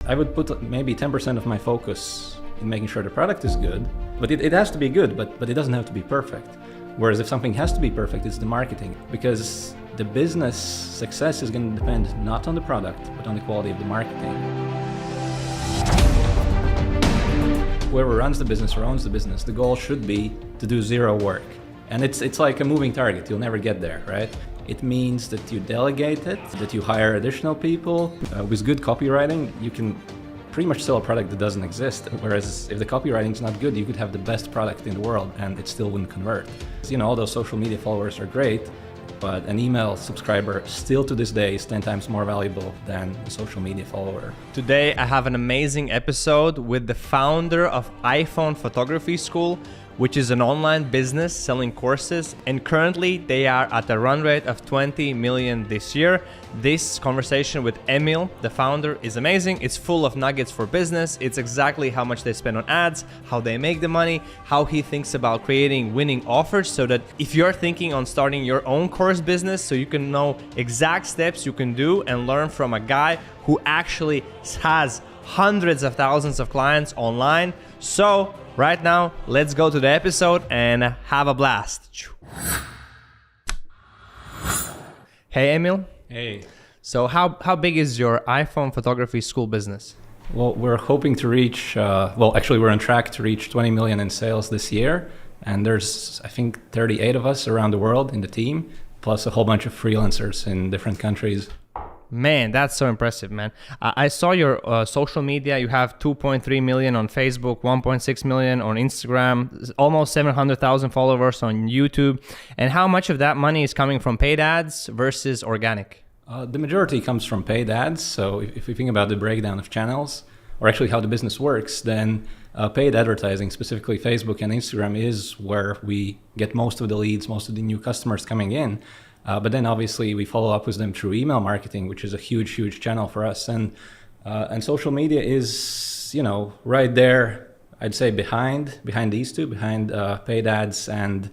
I would put maybe 10% of my focus in making sure the product is good, but it has to be good, but it doesn't have to be perfect. Whereas if something has to be perfect, it's the marketing, because the business success is going to depend not on the product, but on the quality of the marketing. Whoever runs the business or owns the business, the goal should be to do zero work. And it's like a moving target. You'll never get there, right? It means that you delegate it, that you hire additional people. With good copywriting, you can pretty much sell a product that doesn't exist. Whereas if the copywriting is not good, you could have the best product in the world and it still wouldn't convert. You know, all those social media followers are great, but an email subscriber still to this day is 10 times more valuable than a social media follower. Today, I have an amazing episode with the founder of iPhone Photography School, which is an online business selling courses, and currently they are at a run rate of 20 million this year. This conversation with Emil, the founder, is amazing. It's full of nuggets for business. It's exactly how much they spend on ads, how they make the money, how he thinks about creating winning offers, so that if you're thinking on starting your own course business, so you can know exact steps you can do and learn from a guy who actually has hundreds of thousands of clients online. So right now, let's go to the episode and have a blast. Hey, Emil. Hey. So how big is your iPhone photography school business? Well, we're hoping to reach, we're on track to reach 20 million in sales this year. And there's, I think, 38 of us around the world in the team, plus a whole bunch of freelancers in different countries. Man, that's so impressive, man. I saw your social media. You have 2.3 million on Facebook, 1.6 million on Instagram, almost 700,000 followers on YouTube. And how much of that money is coming from paid ads versus organic? The majority comes from paid ads. So if we think about the breakdown of channels, or actually how the business works, then paid advertising, specifically Facebook and Instagram, is where we get most of the leads, most of the new customers coming in. But then obviously we follow up with them through email marketing, which is a huge channel for us. And social media is, right there, I'd say behind these two, behind paid ads and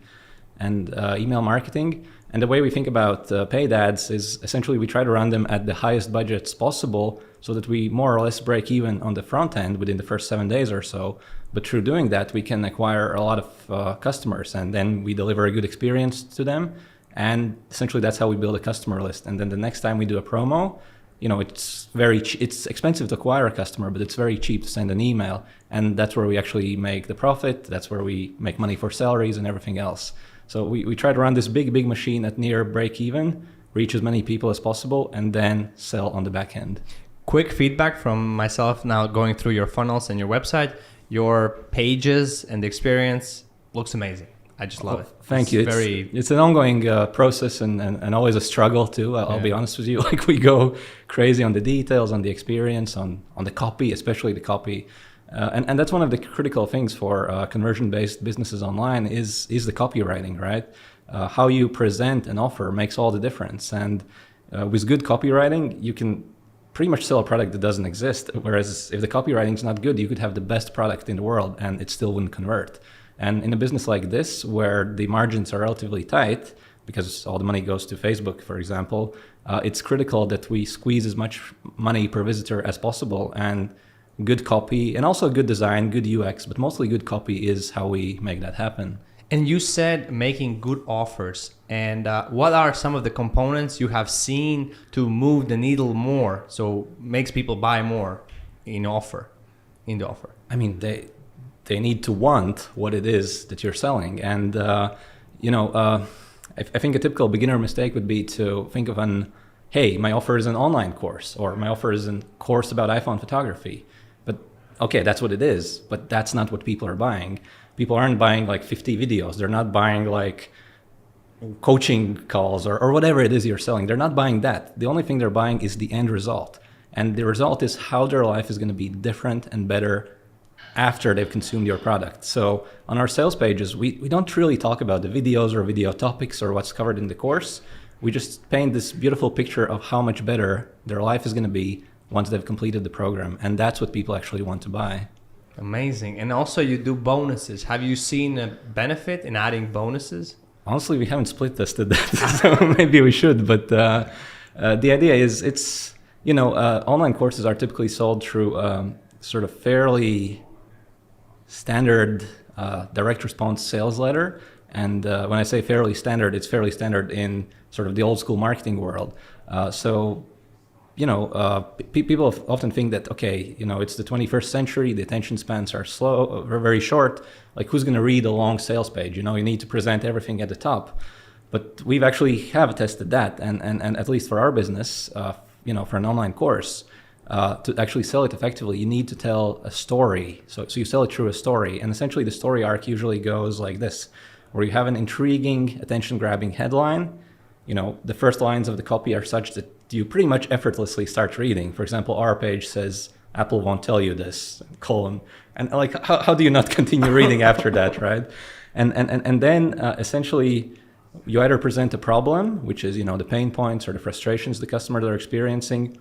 email marketing. And the way we think about paid ads is essentially we try to run them at the highest budgets possible so that we more or less break even on the front end within the first 7 days or so. But through doing that, we can acquire a lot of customers, and then we deliver a good experience to them. And essentially that's how we build a customer list. And then the next time we do a promo, it's expensive to acquire a customer, but it's very cheap to send an email. And that's where we actually make the profit. That's where we make money for salaries and everything else. So we try to run this big machine at near break even, reach as many people as possible, and then sell on the back end. Quick feedback from myself now going through your funnels and your website. Your pages and the experience looks amazing. I just love it. Thank you. It's an ongoing process and always a struggle too. I'll be honest with you. Like, we go crazy on the details, on the experience, on the copy, especially the copy. And that's one of the critical things for conversion-based businesses online is the copywriting, right? How you present an offer makes all the difference. And with good copywriting, you can pretty much sell a product that doesn't exist. Whereas if the copywriting is not good, you could have the best product in the world and it still wouldn't convert. And in a business like this, where the margins are relatively tight, because all the money goes to Facebook, for example, it's critical that we squeeze as much money per visitor as possible. And good copy, and also good design, good UX, but mostly good copy is how we make that happen. And you said making good offers. And what are some of the components you have seen to move the needle more, so makes people buy more in the offer? I mean, they need to want what it is that you're selling. And, I think a typical beginner mistake would be to think of hey, my offer is an online course, or my offer is a course about iPhone photography. But okay, that's what it is, but that's not what people are buying. People aren't buying like 50 videos. They're not buying like coaching calls or whatever it is you're selling. They're not buying that. The only thing they're buying is the end result. And the result is how their life is going to be different and better after they've consumed your product. So on our sales pages, we don't really talk about the videos or video topics or what's covered in the course. We just paint this beautiful picture of how much better their life is going to be once they've completed the program. And that's what people actually want to buy. Amazing. And also you do bonuses. Have you seen a benefit in adding bonuses? Honestly, we haven't split tested that, so maybe we should. But the idea is Online courses are typically sold through sort of fairly standard direct response sales letter. And when I say fairly standard, it's fairly standard in sort of the old school marketing world. People often think that, okay, it's the 21st century, the attention spans are slow, very short. Like, who's going to read a long sales page? You need to present everything at the top. But we've actually have tested that. And at least for our business, for an online course, to actually sell it effectively, you need to tell a story. So you sell it through a story. And essentially the story arc usually goes like this, where you have an intriguing, attention-grabbing headline. The first lines of the copy are such that you pretty much effortlessly start reading. For example, our page says, "Apple won't tell you this, colon." And like, how do you not continue reading after that, right? And then essentially, you either present a problem, which is, the pain points or the frustrations the customers are experiencing,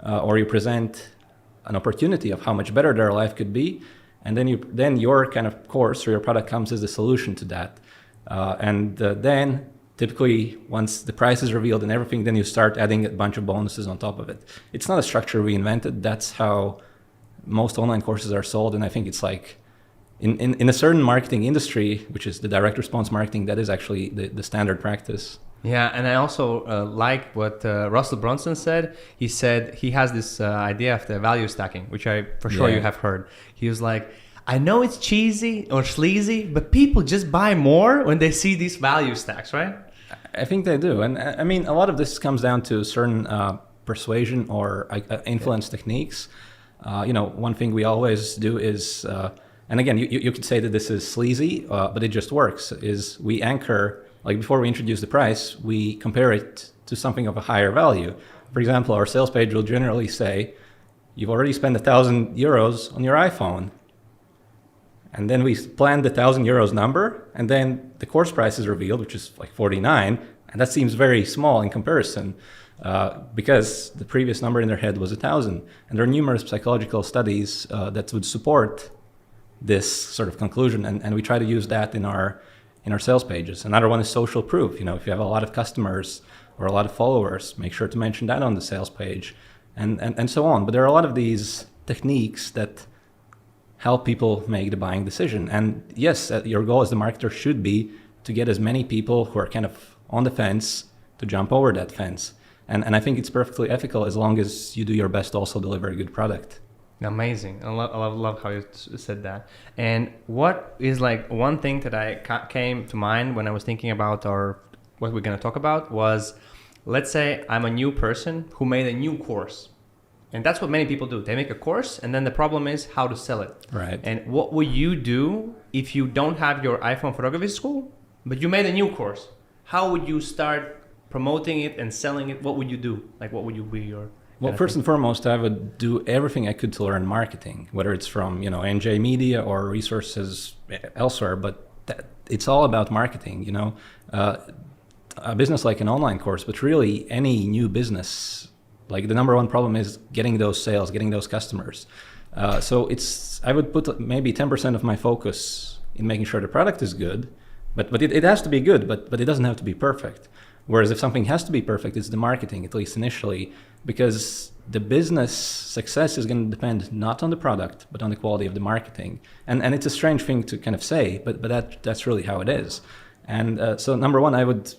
or you present an opportunity of how much better their life could be. And then your kind of course or your product comes as a solution to that. Then typically once the price is revealed and everything, then you start adding a bunch of bonuses on top of it. It's not a structure we invented. That's how most online courses are sold. And I think it's like in a certain marketing industry, which is the direct response marketing, that is actually the standard practice. Yeah, and I also like what Russell Brunson said. He said he has this idea of the value stacking, which I for sure you have heard. He was like, I know it's cheesy or sleazy, but people just buy more when they see these value stacks, right? I think they do. And I mean, a lot of this comes down to certain persuasion or influence techniques. One thing we always do is, and again, you could say that this is sleazy, but it just works, is we anchor, like before we introduce the price, we compare it to something of a higher value. For example, our sales page will generally say, you've already spent 1,000 euros on your iPhone. And then we plan the 1,000 euros number, and then the course price is revealed, which is like 49. And that seems very small in comparison because the previous number in their head was 1,000. And there are numerous psychological studies that would support this sort of conclusion. And we try to use that in our sales pages. Another one is social proof. If you have a lot of customers or a lot of followers, make sure to mention that on the sales page and so on. But there are a lot of these techniques that help people make the buying decision. And yes, your goal as the marketer should be to get as many people who are kind of on the fence to jump over that fence. And I think it's perfectly ethical as long as you do your best to also deliver a good product. Amazing. I love how you said that. And what is like one thing that came to mind when I was thinking about what we're going to talk about was, let's say I'm a new person who made a new course. And that's what many people do. They make a course, and then the problem is how to sell it. Right. And what would you do if you don't have your iPhone photography school, but you made a new course? How would you start promoting it and selling it? What would you do? Like, what would you be your... Well, first and foremost, I would do everything I could to learn marketing, whether it's from, NJ Media or resources elsewhere, but it's all about marketing, a business like an online course, but really any new business. Like the number one problem is getting those sales, getting those customers. So I would put maybe 10% of my focus in making sure the product is good, but it has to be good, but it doesn't have to be perfect. Whereas if something has to be perfect, it's the marketing, at least initially, because the business success is going to depend not on the product, but on the quality of the marketing. And it's a strange thing to kind of say, but that's really how it is. And so number one, I would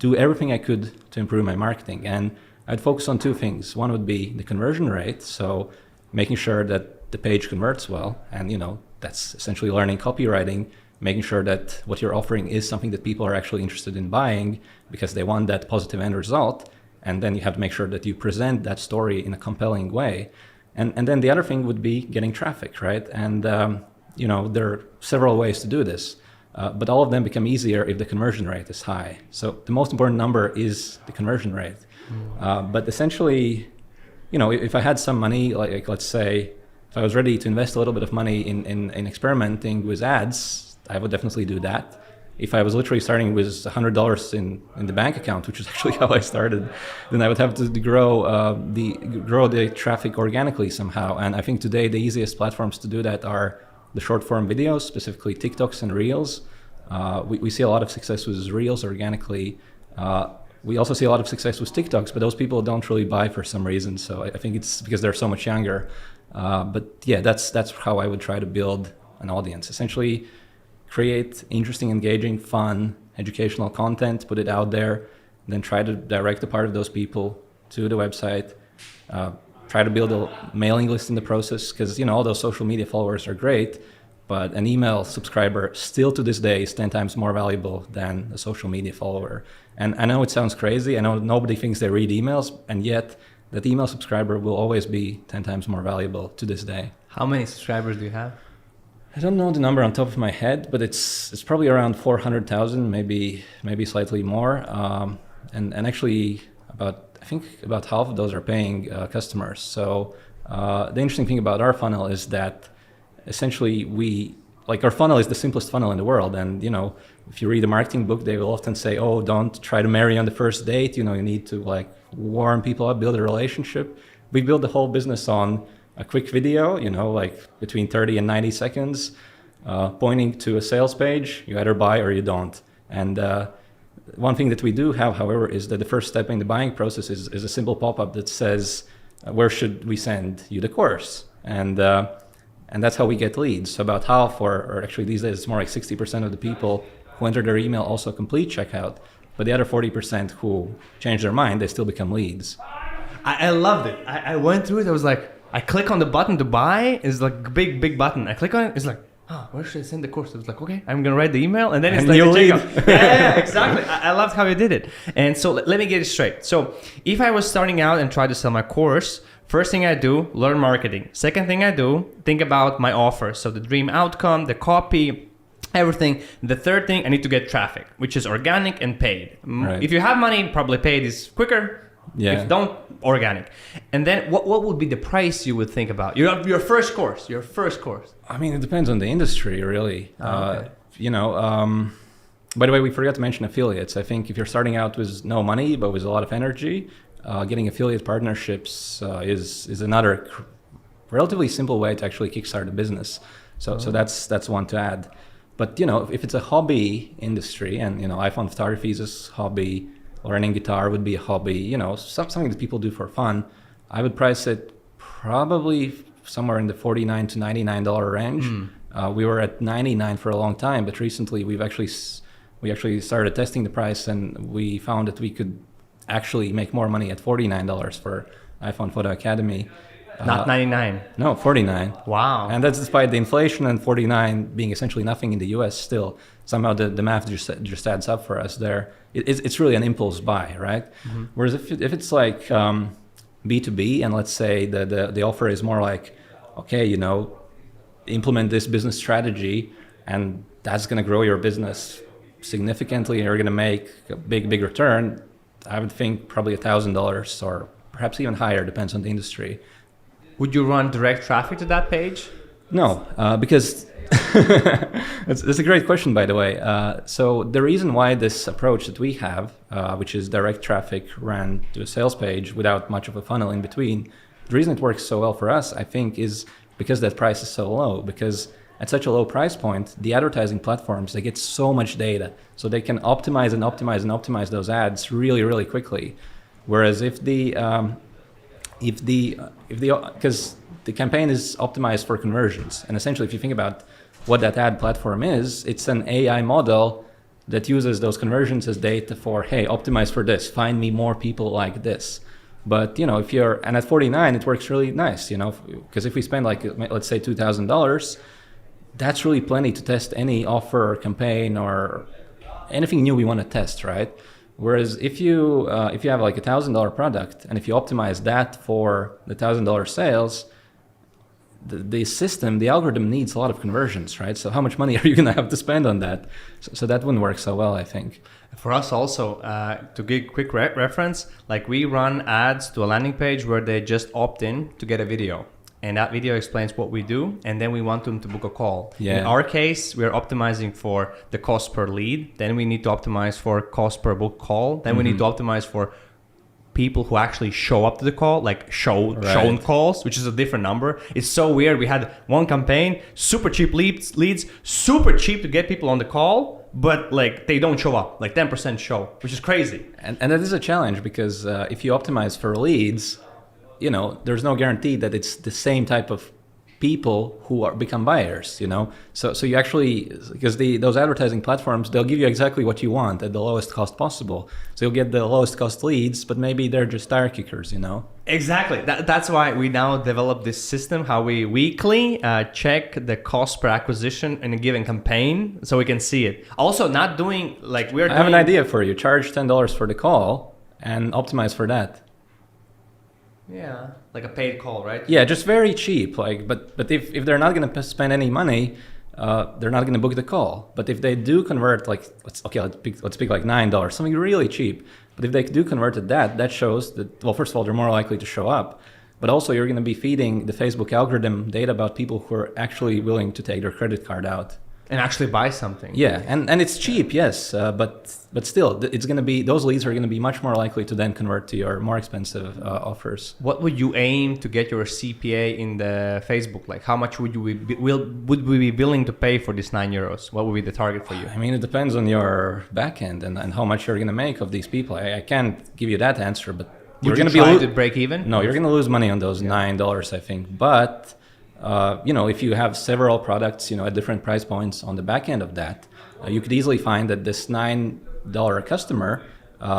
do everything I could to improve my marketing. And I'd focus on two things. One would be the conversion rate, so making sure that the page converts well, and that's essentially learning copywriting, making sure that what you're offering is something that people are actually interested in buying because they want that positive end result. And then you have to make sure that you present that story in a compelling way. And then the other thing would be getting traffic, right? And there are several ways to do this, but all of them become easier if the conversion rate is high. So the most important number is the conversion rate. But essentially, if I had some money, like let's say, if I was ready to invest a little bit of money in experimenting with ads, I would definitely do that. If I was literally starting with $100 in the bank account, which is actually how I started, then I would have to grow the traffic organically somehow. And I think today the easiest platforms to do that are the short form videos, specifically TikToks and Reels. We see a lot of success with Reels organically. we also see a lot of success with TikToks, but those people don't really buy for some reason. So I think it's because they're so much younger. But yeah, that's how I would try to build an audience. Essentially, create interesting, engaging, fun, educational content, put it out there, then try to direct a part of those people to the website. Try to build a mailing list in the process, because all those social media followers are great, but an email subscriber still to this day is 10 times more valuable than a social media follower. And I know it sounds crazy. I know nobody thinks they read emails, and yet that email subscriber will always be 10 times more valuable to this day. How many subscribers do you have? I don't know the number on top of my head, but it's probably around 400,000, maybe slightly more. And actually I think about half of those are paying customers. So the interesting thing about our funnel is that essentially our funnel is the simplest funnel in the world. And if you read a marketing book, they will often say, oh, don't try to marry on the first date. You need to warm people up, build a relationship. We build the whole business on a quick video, between 30 and 90 seconds, pointing to a sales page. You either buy or you don't. And one thing that we do have, however, is that the first step in the buying process is a simple pop-up that says, where should we send you the course? And that's how we get leads. So about half, or actually these days it's more like 60% of the people who enter their email also complete checkout. But the other 40% who change their mind, they still become leads. I loved it. I went through it. I was like, I click on the button to buy. It's like a big button. I click on it. It's like, where should I send the course? I was like, okay, I'm going to write the email. And then it's like the checkout. Yeah, exactly. I loved how you did it. And so let me get it straight. So if I was starting out and try to sell my course, first thing I do, learn marketing. Second thing I do, think about my offer. So the dream outcome, the copy, everything. The third thing, I need to get traffic, which is organic and paid. Right. If you have money, probably paid is quicker. Yeah. If don't, organic. And then what would be the price you would think about? Your first course. I mean, it depends on the industry, really. Okay. By the way, we forgot to mention affiliates. I think if you're starting out with no money, but with a lot of energy, getting affiliate partnerships is another relatively simple way to actually kickstart a business. So that's one to add. But if it's a hobby industry, and iPhone photography is a hobby, learning guitar would be a hobby, something that people do for fun, I would price it probably somewhere in the $49 to $99 range. We were at $99 for a long time, but recently we actually started testing the price, and we found that we could actually make more money at $49 for iPhone Photo Academy. Not 99. No, 49. Wow. And that's despite the inflation, and 49 being essentially nothing in the US still. Somehow the math just adds up for us there. It's really an impulse buy, right? Mm-hmm. Whereas if it's like B2B, and let's say the offer is more like, okay, implement this business strategy, and that's going to grow your business significantly, and you're going to make a big return, I would think probably $1,000 or perhaps even higher, depends on the industry. Would you run direct traffic to that page? No, because that's a great question, by the way. So the reason why this approach that we have, which is direct traffic ran to a sales page without much of a funnel in between, the reason it works so well for us, I think, is because that price is so low. Because at such a low price point, the advertising platforms, they get so much data, so they can optimize those ads really, really quickly. Whereas because the campaign is optimized for conversions, and essentially if you think about what that ad platform is, it's an AI model that uses those conversions as data for, hey, optimize for this, find me more people like this. But and at 49 it works really nice, because if we spend let's say $2,000, that's really plenty to test any offer or campaign or anything new we want to test, right? Whereas if you have like $1,000 product, and if you optimize that for the $1,000 sales, the system, the algorithm needs a lot of conversions, right? So how much money are you going to have to spend on that? So that wouldn't work so well, I think. For us also, to give quick reference, like we run ads to a landing page where they just opt in to get a video. And that video explains what we do, and then we want them to book a call. Yeah. In our case, we're optimizing for the cost per lead. Then we need to optimize for cost per book call. Then we need to optimize for people who actually show up to the call, like shown calls, which is a different number. It's so weird. We had one campaign, super cheap leads, super cheap to get people on the call. but like they don't show up, like 10% show, which is crazy. And that is a challenge because if you optimize for leads, there's no guarantee that it's the same type of people who become buyers, So you actually, because those advertising platforms, they'll give you exactly what you want at the lowest cost possible. So you'll get the lowest cost leads, but maybe they're just tire kickers, Exactly. That's why we now develop this system, how we weekly check the cost per acquisition in a given campaign so we can see it. Also, not doing like we're doing... I have an idea for you. Charge $10 for the call and optimize for that. Yeah, like a paid call, right? Yeah, just very cheap. But if they're not going to spend any money, they're not going to book the call. But if they do convert, let's pick like $9, something really cheap. But if they do convert to that shows that, well, first of all, they're more likely to show up. But also, you're going to be feeding the Facebook algorithm data about people who are actually willing to take their credit card out. And actually buy something. Yeah, and it's cheap, yes, but still, it's going to be, those leads are going to be much more likely to then convert to your more expensive offers. What would you aim to get your CPA in the Facebook? Like, how much would we be willing to pay for this €9? What would be the target for you? I mean, it depends on your backend and how much you're going to make of these people. I can't give you that answer, but you're going to be able to break even? No, you're going to lose money on those $9, I think, but. If you have several products, at different price points on the back end of that, you could easily find that this $9 customer,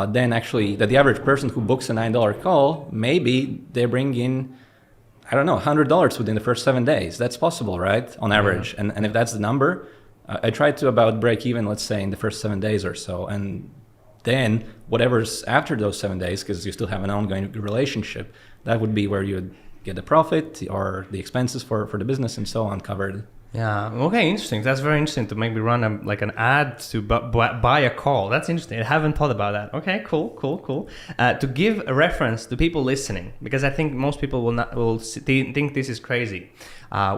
then actually that the average person who books a $9 call, maybe they bring in, I don't know, $100 within the first 7 days. That's possible, right? On average. Yeah. And if that's the number, I try to about break even, let's say, in the first 7 days or so. And then whatever's after those 7 days, because you still have an ongoing relationship, that would be where you would get the profit or the expenses for the business and so on covered. Yeah. Okay. Interesting. That's very interesting to maybe run an ad to buy a call. That's interesting. I haven't thought about that. Okay. Cool. To give a reference to people listening, because I think most people will think this is crazy.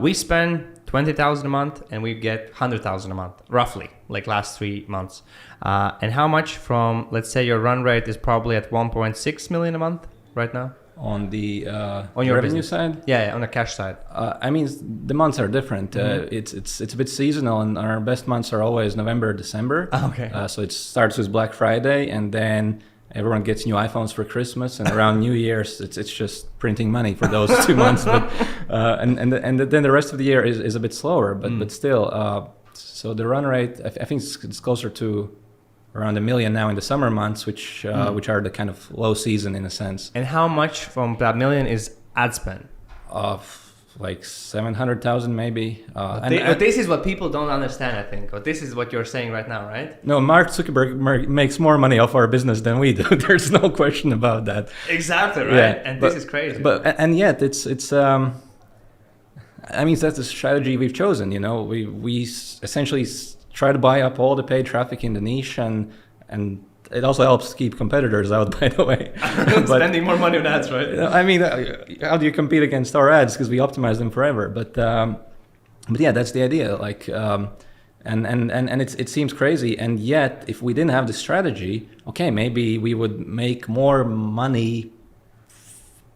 We spend 20,000 a month and we get 100,000 a month, roughly, like last 3 months. And how much from, let's say, your run rate is probably at 1.6 million a month right now? On the on your revenue business side? Yeah, on the cash side. I mean, the months are different. It's a bit seasonal, and our best months are always November, December. Okay. So it starts with Black Friday, and then everyone gets new iPhones for Christmas, and around New Year's, it's just printing money for those 2 months. But and then the rest of the year is a bit slower, but still. So the run rate, I think it's closer to around $1 million now in the summer months, which are the kind of low season in a sense. And how much from that $1 million is ad spend? Like 700,000 maybe. But this is what people don't understand, I think. Or this is what you're saying right now, right? No, Mark Zuckerberg makes more money off our business than we do. There's no question about that. Exactly, right? Yeah, and this is crazy. And yet it's I mean, that's the strategy we've chosen. We essentially try to buy up all the paid traffic in the niche, and it also helps keep competitors out, by the way. Spending more money on ads, right? I mean, how do you compete against our ads? Because we optimize them forever. But yeah, that's the idea. Like, and it seems crazy. And yet, if we didn't have this strategy, okay, maybe we would make more money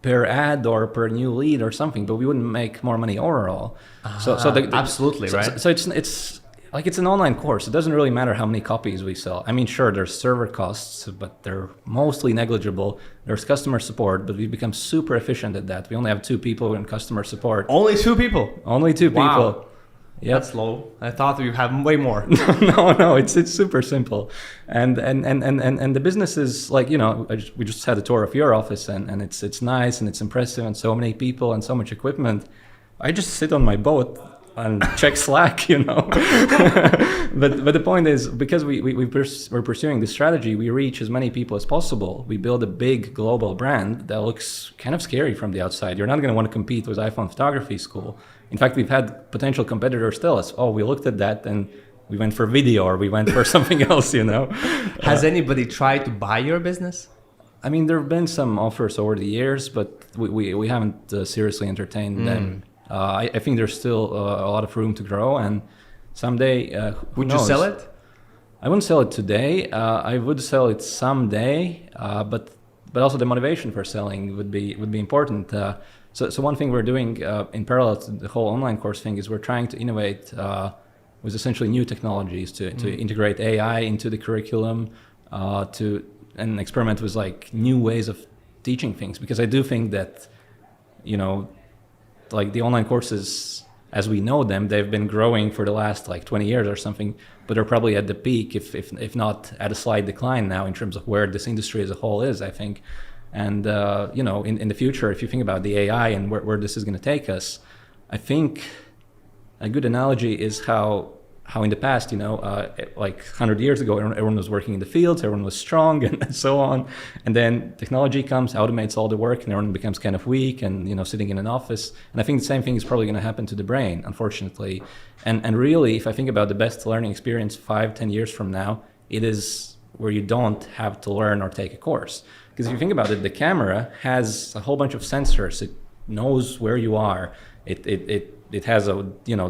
per ad or per new lead or something, but we wouldn't make more money overall. Absolutely, right? So it's like it's an online course. It doesn't really matter how many copies we sell. I mean, sure, there's server costs, but they're mostly negligible. There's customer support, but we've become super efficient at that. We only have 2 people in customer support. Only 2 people? Only 2 wow. people. Yep. That's low. I thought we have way more. No, it's super simple. And the business is like, we just had a tour of your office, and it's nice and it's impressive, and so many people and so much equipment. I just sit on my boat and check Slack, but the point is, because we're pursuing this strategy, we reach as many people as possible. We build a big global brand that looks kind of scary from the outside. You're not going to want to compete with iPhone photography school. In fact, we've had potential competitors tell us, "Oh, we looked at that and we went for video, or we went for something else." Has anybody tried to buy your business? I mean, there have been some offers over the years, but we haven't seriously entertained them. I think there's still a lot of room to grow, and someday, would you sell it? I wouldn't sell it today. I would sell it someday, but also the motivation for selling would be important. So one thing we're doing in parallel to the whole online course thing is we're trying to innovate was essentially new technologies to integrate AI into the curriculum, and experiment with like new ways of teaching things. Because I do think that, like the online courses as we know them, they've been growing for the last like 20 years or something, but they're probably at the peak, if not at a slight decline now in terms of where this industry as a whole is, I think. And, in the future, if you think about the AI and where this is going to take us, I think a good analogy is how in the past, like 100 years ago, everyone was working in the fields, everyone was strong and so on. And then technology comes, automates all the work, and everyone becomes kind of weak and, sitting in an office. And I think the same thing is probably going to happen to the brain, unfortunately. And really, if I think about the best learning experience 5-10 years from now, it is where you don't have to learn or take a course. Because if you think about it, the camera has a whole bunch of sensors. It knows where you are. It has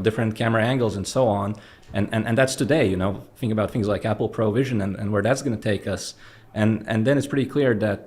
different camera angles and so on. And that's today, think about things like Apple Pro Vision and where that's going to take us. And then it's pretty clear that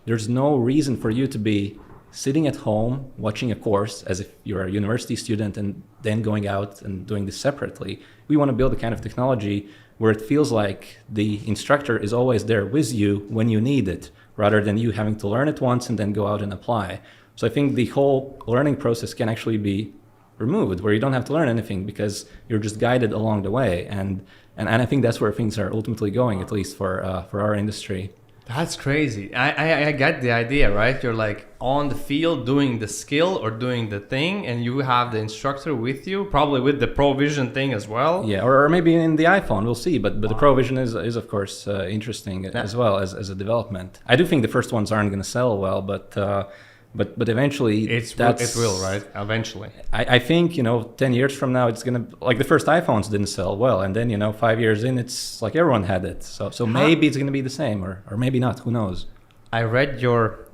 there's no reason for you to be sitting at home watching a course as if you're a university student and then going out and doing this separately. We want to build a kind of technology where it feels like the instructor is always there with you when you need it, rather than you having to learn it once and then go out and apply. So I think the whole learning process can actually be removed, where you don't have to learn anything because you're just guided along the way. And I think that's where things are ultimately going, at least for our industry. That's crazy. I get the idea, right? You're like on the field doing the skill or doing the thing, and you have the instructor with you, probably with the Pro Vision thing as well. Yeah, or maybe in the iPhone, we'll see. But the Pro Vision is of course interesting as well as a development. I do think the first ones aren't going to sell well, but eventually it will, right? Eventually. I think 10 years from now it's gonna, like, the first iPhones didn't sell well, and then 5 years in it's like everyone had it. So maybe it's gonna be the same, or maybe not. Who knows? I read your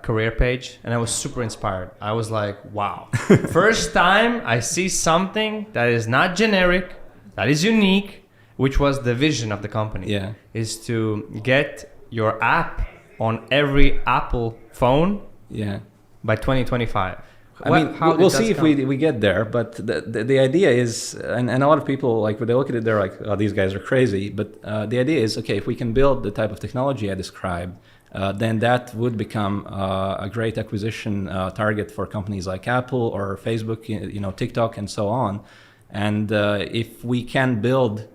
career page and I was super inspired. I was like, wow. First time I see something that is not generic, that is unique, which was the vision of the company. Yeah. Is to get your app on every Apple phone. Yeah. By 2025. We'll see if we get there, but the idea is, and a lot of people, like, when they look at it, they're like, oh, these guys are crazy. But the idea is, okay, if we can build the type of technology I described, then that would become a great acquisition target for companies like Apple or Facebook, TikTok, and so on. And if we can build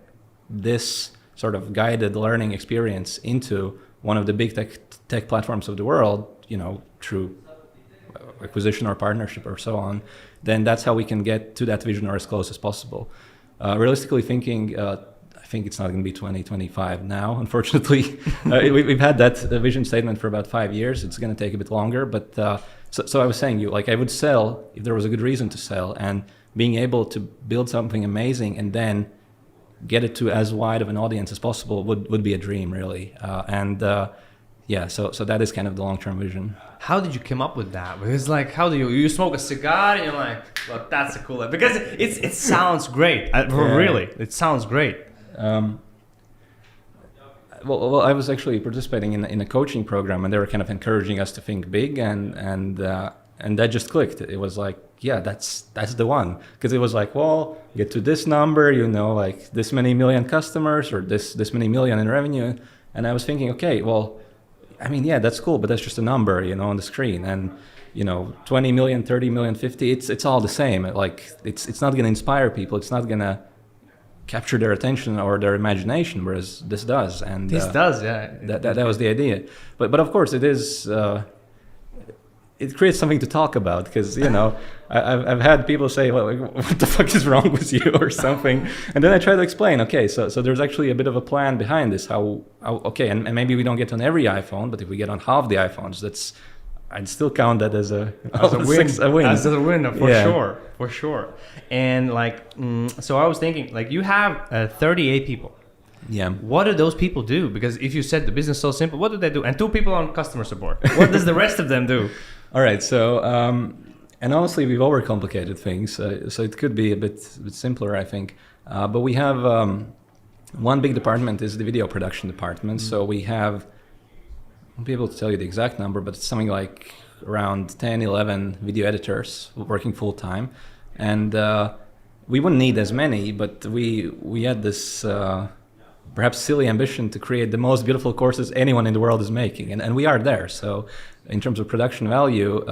this sort of guided learning experience into one of the big tech platforms of the world, through acquisition or partnership or so on, then that's how we can get to that vision, or as close as possible. Realistically thinking, I think it's not going to be 2025 now, unfortunately. We've had that vision statement for about 5 years. It's going to take a bit longer, but so I was saying, I would sell if there was a good reason to sell, and being able to build something amazing and then get it to as wide of an audience as possible would be a dream, really. Yeah, so that is kind of the long-term vision. How did you come up with that? Because, like, how do you smoke a cigar and you're like, well, that's a cool idea. Because it sounds great. Really, it sounds great. Well, I was actually participating in a coaching program, and they were kind of encouraging us to think big, and that just clicked. It was like, yeah, that's the one. Because it was like, well, get to this number, like this many million customers, or this many million in revenue. And I was thinking, okay, well, yeah, that's cool, but that's just a number, on the screen. And 20 million, 30 million, 50, it's all the same. Like, it's not going to inspire people. It's not going to capture their attention or their imagination, whereas this does. And this does, yeah. That was the idea. But of course, it is. It creates something to talk about, because I've had people say, well, what the fuck is wrong with you, or something, and then I try to explain, okay, so there's actually a bit of a plan behind this, how okay, and maybe we don't get on every iPhone, but if we get on half the iPhones, I'd still count that as a win. As a win, for sure. And so I was thinking, like, you have 38 people. Yeah. What do those people do? Because if you said the business is so simple, what do they do? And 2 people on customer support. What does the rest of them do? All right. So, and honestly, we've overcomplicated things. So it could be a bit simpler, I think. But we have one big department is the video production department. So we have, I won't be able to tell you the exact number, but it's something like around 10, 11 video editors working full time. And we wouldn't need as many, but we had this perhaps silly ambition to create the most beautiful courses anyone in the world is making, and we are there. So in terms of production value,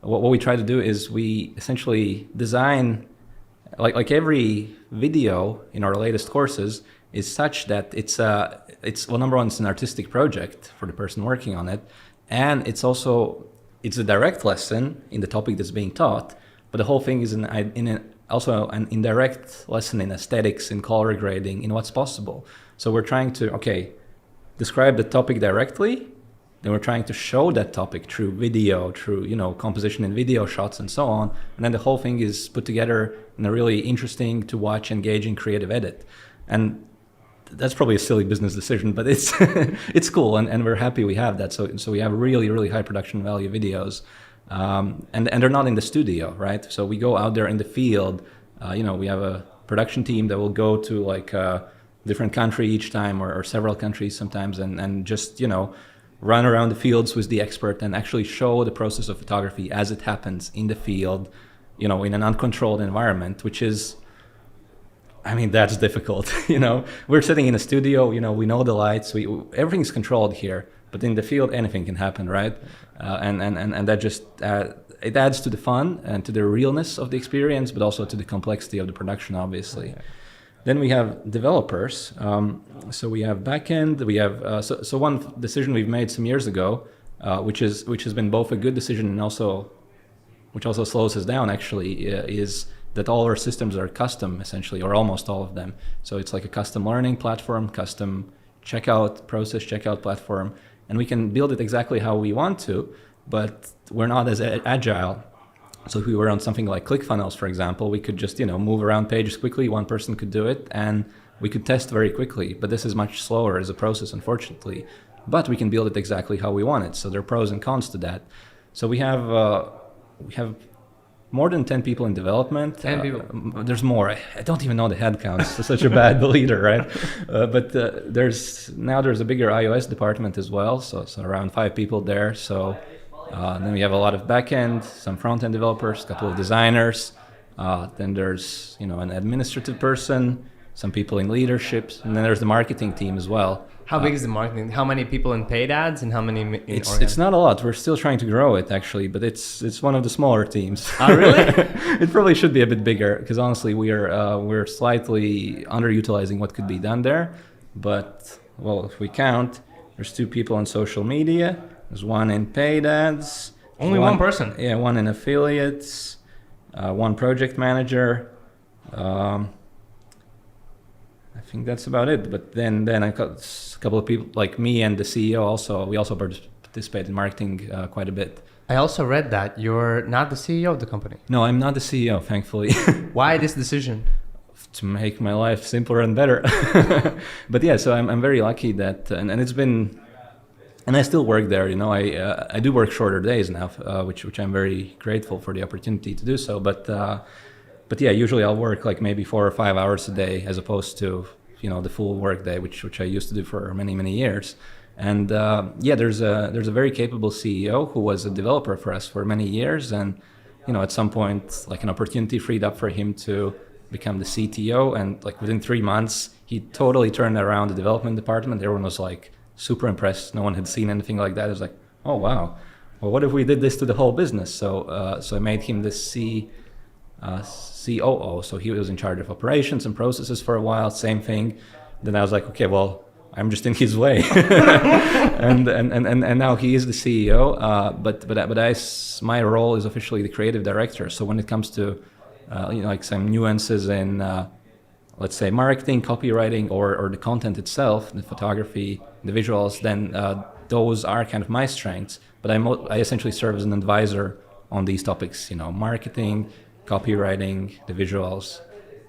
what we try to do is we essentially design, like every video in our latest courses is such that it's well, number one, it's an artistic project for the person working on it, and it's a direct lesson in the topic that's being taught, but the whole thing is also an indirect lesson in aesthetics, in color grading, in what's possible. So we're trying to describe the topic directly, then we're trying to show that topic through video, through composition in video shots and so on, and then the whole thing is put together in a really interesting to watch, engaging, creative edit. And that's probably a silly business decision, but it's it's cool, and we're happy we have that. So we have really, really high production value videos, and they're not in the studio, right? So we go out there in the field. We have a production team that will go to like a different country each time, or several countries sometimes, and just run around the fields with the expert and actually show the process of photography as it happens in the field, in an uncontrolled environment, which is, that's difficult. We're sitting in a studio, we know the lights, everything's controlled here, but in the field, anything can happen, right? And that just, it adds to the fun and to the realness of the experience, but also to the complexity of the production, obviously. Okay. Then we have developers. So we have backend. We have so one decision we've made some years ago, which has been both a good decision and which also slows us down actually, is that all our systems are custom essentially, or almost all of them. So it's like a custom learning platform, custom checkout platform, and we can build it exactly how we want to, but we're not as agile. So if we were on something like ClickFunnels, for example, we could just move around pages quickly. One person could do it, and we could test very quickly. But this is much slower as a process, unfortunately. But we can build it exactly how we want it. So there are pros and cons to that. So we have more than 10 people in development. 10 people. There's more. I don't even know the head count. It's such a bad leader, right? But there's a bigger iOS department as well. So around 5 people there. So. Then we have a lot of backend, some front-end developers, a couple of designers. Then there's an administrative person, some people in leadership, and then there's the marketing team as well. How big is the marketing? How many people in paid ads and how many in It's not a lot. We're still trying to grow it actually, but it's one of the smaller teams. Oh, really? It probably should be a bit bigger because honestly we're slightly underutilizing what could be done there. But if we count, there's 2 people on social media. There's 1 in paid ads. Only one person? Yeah, 1 in affiliates, 1 project manager. I think that's about it. But then I got a couple of people like me and the CEO also. We also participate in marketing quite a bit. I also read that you're not the CEO of the company. No, I'm not the CEO, thankfully. Why this decision? To make my life simpler and better. But yeah, so I'm very lucky that, and it's been... And I still work there, I do work shorter days now, which I'm very grateful for the opportunity to do so. But yeah, usually I'll work like maybe 4 or 5 hours a day as opposed to, the full work day, which I used to do for many, many years. And there's a very capable CEO who was a developer for us for many years. And, at some point, like an opportunity freed up for him to become the CTO. And like within 3 months, he totally turned around the development department. Everyone was like, super impressed. No one had seen anything like that. It was like, oh wow, well, what if we did this to the whole business? So I made him the COO. So he was in charge of operations and processes for a while. Same thing. Then I was like, okay, well, I'm just in his way, and now he is the CEO. But my role is officially the creative director. So when it comes to like some nuances in let's say marketing, copywriting, or the content itself, the photography, the visuals, then those are kind of my strengths. But I essentially serve as an advisor on these topics, marketing, copywriting, the visuals,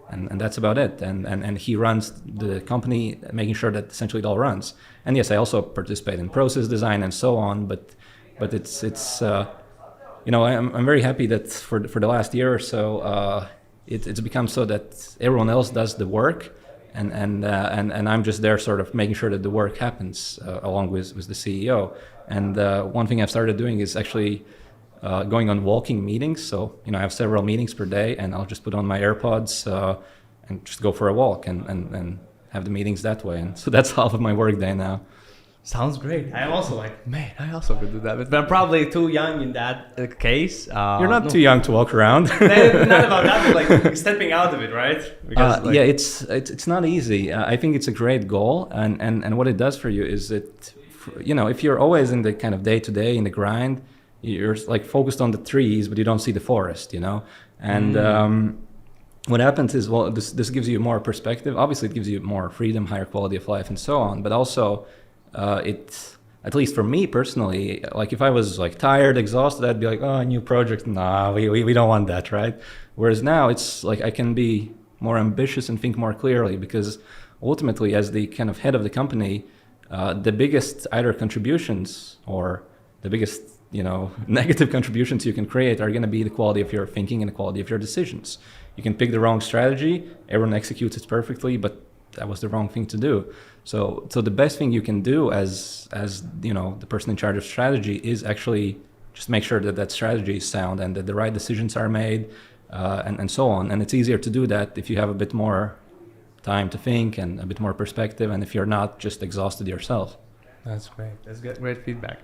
and that's about it. And he runs the company, making sure that essentially it all runs. And yes, I also participate in process design and so on. But it's I'm very happy that for the last year or so. It's become so that everyone else does the work, and I'm just there sort of making sure that the work happens along with the CEO. And one thing I've started doing is actually going on walking meetings. So, I have several meetings per day, and I'll just put on my AirPods and just go for a walk and have the meetings that way. And so that's half of my work day now. Sounds great. I'm also like, man, I also could do that, but I'm probably too young in that case. You're not too young to walk around. Not about that, but like stepping out of it, right? Because, yeah, it's not easy. I think it's a great goal, and what it does for you is if you're always in the kind of day to day in the grind, you're like focused on the trees, but you don't see the forest, and. What happens is, this gives you more perspective. Obviously, it gives you more freedom, higher quality of life, and so on. But also, it's, at least for me personally, like if I was like tired, exhausted, I'd be like, oh, a new project. Nah, we don't want that, right? Whereas now it's like I can be more ambitious and think more clearly, because ultimately, as the kind of head of the company, the biggest either contributions or the biggest negative contributions you can create are going to be the quality of your thinking and the quality of your decisions. You can pick the wrong strategy, everyone executes it perfectly, but that was the wrong thing to do. So the best thing you can do as the person in charge of strategy is actually just make sure that strategy is sound and that the right decisions are made, and so on. And it's easier to do that if you have a bit more time to think and a bit more perspective, and if you're not just exhausted yourself. That's great. That's good. Great feedback.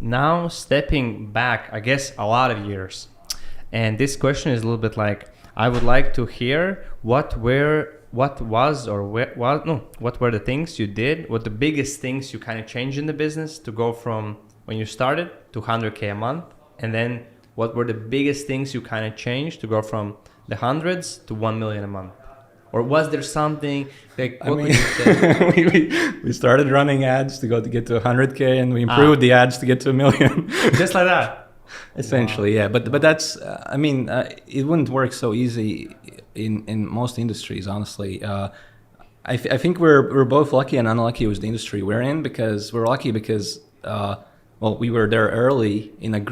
Now stepping back, I guess a lot of years, and this question is a little bit like, I would like to hear what were the things you did, what the biggest things you kind of changed in the business to go from when you started to 100K a month, and then what were the biggest things you kind of changed to go from the hundreds to 1 million a month? Or was there something like, we started running ads to get to 100K, and we improved the ads to get to 1 million. Just like that. Essentially, wow. Yeah. But that's, it wouldn't work so easy in most industries, honestly. I think we're both lucky and unlucky with the industry we're in, because we're lucky because, we were there early in a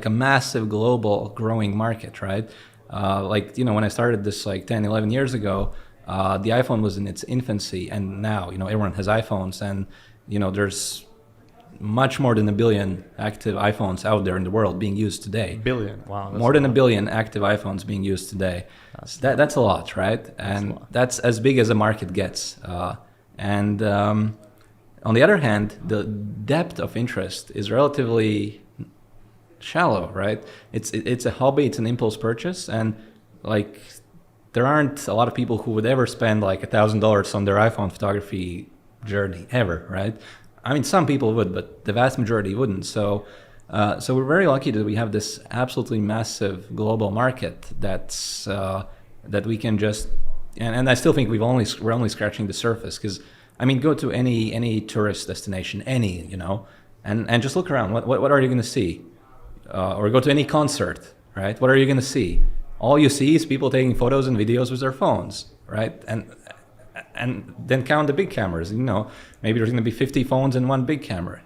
massive global growing market, right? When I started this like 10, 11 years ago, the iPhone was in its infancy, and now, everyone has iPhones, and, there's much more than 1 billion active iPhones out there in the world being used today. Billion, wow. More than 1 billion active iPhones being used today. That's a lot, right? And that's as big as a market gets. On the other hand, the depth of interest is relatively shallow, right? It's a hobby, it's an impulse purchase, and like there aren't a lot of people who would ever spend like $1,000 on their iPhone photography journey ever, right? I mean, some people would, but the vast majority wouldn't. So we're very lucky that we have this absolutely massive global market that we can just, and I still think we're only scratching the surface, because go to any tourist destination, and just look around. What are you going to see? Or go to any concert, right? What are you going to see? All you see is people taking photos and videos with their phones, right? And then count the big cameras. Maybe there's going to be 50 phones and one big camera.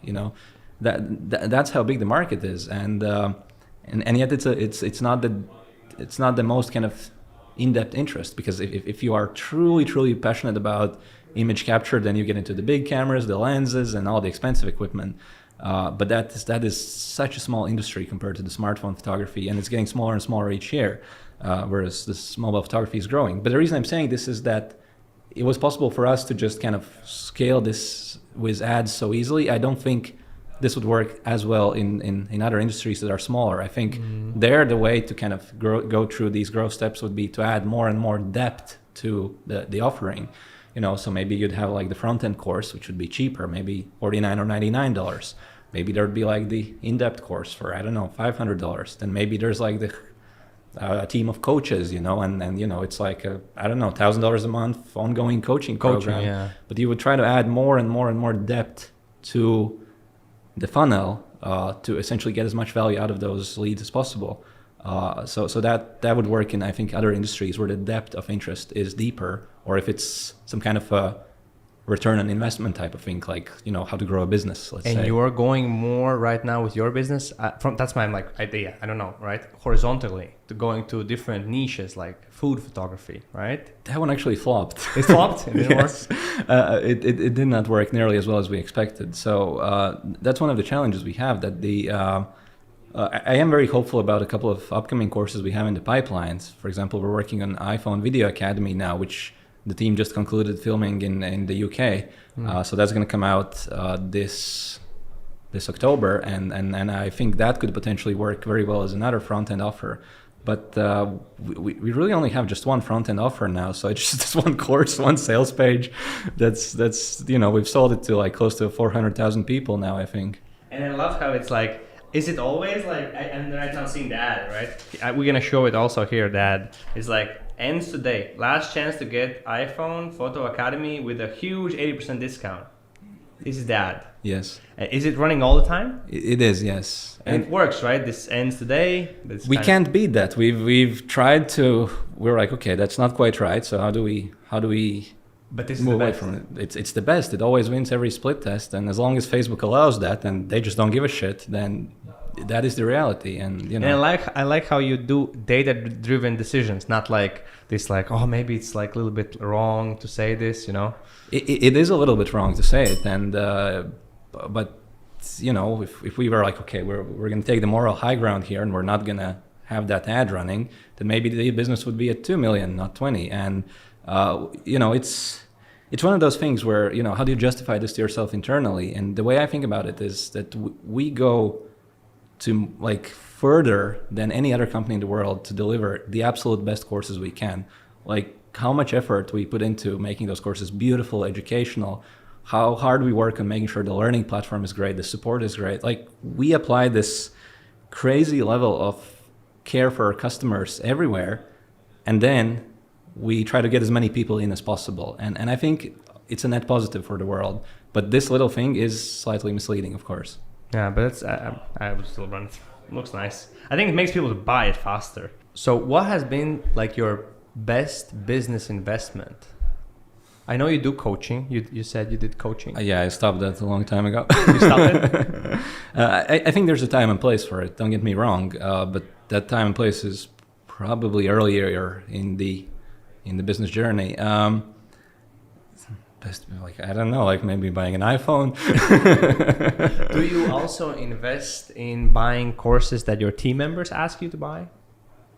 That's how big the market is, and yet it's not the most kind of in-depth interest, because if you are truly passionate about image capture, then you get into the big cameras, the lenses, and all the expensive equipment. But that is such a small industry compared to the smartphone photography, and it's getting smaller and smaller each year, whereas this mobile photography is growing. But the reason I'm saying this is that it was possible for us to just kind of scale this with ads so easily. I don't think this would work as well in other industries that are smaller. I think the way to kind of go through these growth steps would be to add more and more depth to the offering. So maybe you'd have like the front end course, which would be cheaper, maybe $49 or $99. Maybe there'd be like the in-depth course for, I don't know, $500. Then maybe there's like a team of coaches, and it's like $1,000 a month ongoing coaching program. Yeah. But you would try to add more and more and more depth to the funnel to essentially get as much value out of those leads as possible. So that would work in, I think, other industries where the depth of interest is deeper, or if it's some kind of return on investment type of thing, like, how to grow a business, let's say. And you're going more right now with your business that's my idea, I don't know, right? Horizontally to going to different niches like food photography, right? That one actually flopped. It flopped? It didn't Yes. work? It did not work nearly as well as we expected. So that's one of the challenges we have, that I am very hopeful about a couple of upcoming courses we have in the pipelines. For example, we're working on iPhone Video Academy now, which the team just concluded filming in the UK. So that's going to come out this October, and I think that could potentially work very well as another front-end offer. But we really only have just one front-end offer now, so it's just this one course, one sales page. That's we've sold it to like close to 400,000 people now, I think. And I love how it's like, is it always like, and right now seeing the ad, right? We're gonna show it also here, the ad. It's like, ends today, last chance to get iPhone Photo Academy with a huge 80% discount. This is the ad. Yes. Is it running all the time? It is, yes. And it works, right? This ends today. We can't beat that. We've tried to. We're like, okay, that's not quite right. So how do we But this is move the away best. from it? It's the best. It always wins every split test, and as long as Facebook allows that, and they just don't give a shit, then that is the reality. And And I like how you do data-driven decisions, not like this, like, oh, maybe it's like a little bit wrong to say this, It is a little bit wrong to say it, and but if we were like, okay, we're going to take the moral high ground here, and we're not going to have that ad running, then maybe the business would be at 2 million, not 20. And it's one of those things where how do you justify this to yourself internally? And the way I think about it is that we go to like further than any other company in the world to deliver the absolute best courses we can. Like how much effort we put into making those courses beautiful, educational, how hard we work on making sure the learning platform is great, the support is great. Like we apply this crazy level of care for our customers everywhere, and then we try to get as many people in as possible. And I think it's a net positive for the world. But this little thing is slightly misleading, of course. Yeah, but it's I would still run it. Looks nice. I think it makes people buy it faster. So what has been like your best business investment? I know you do coaching. You said you did coaching. Yeah, I stopped that a long time ago. You stopped it? I think there's a time and place for it. Don't get me wrong, but that time and place is probably earlier in the business journey. Best, like I don't know, like maybe buying an iPhone. Do you also invest in buying courses that your team members ask you to buy?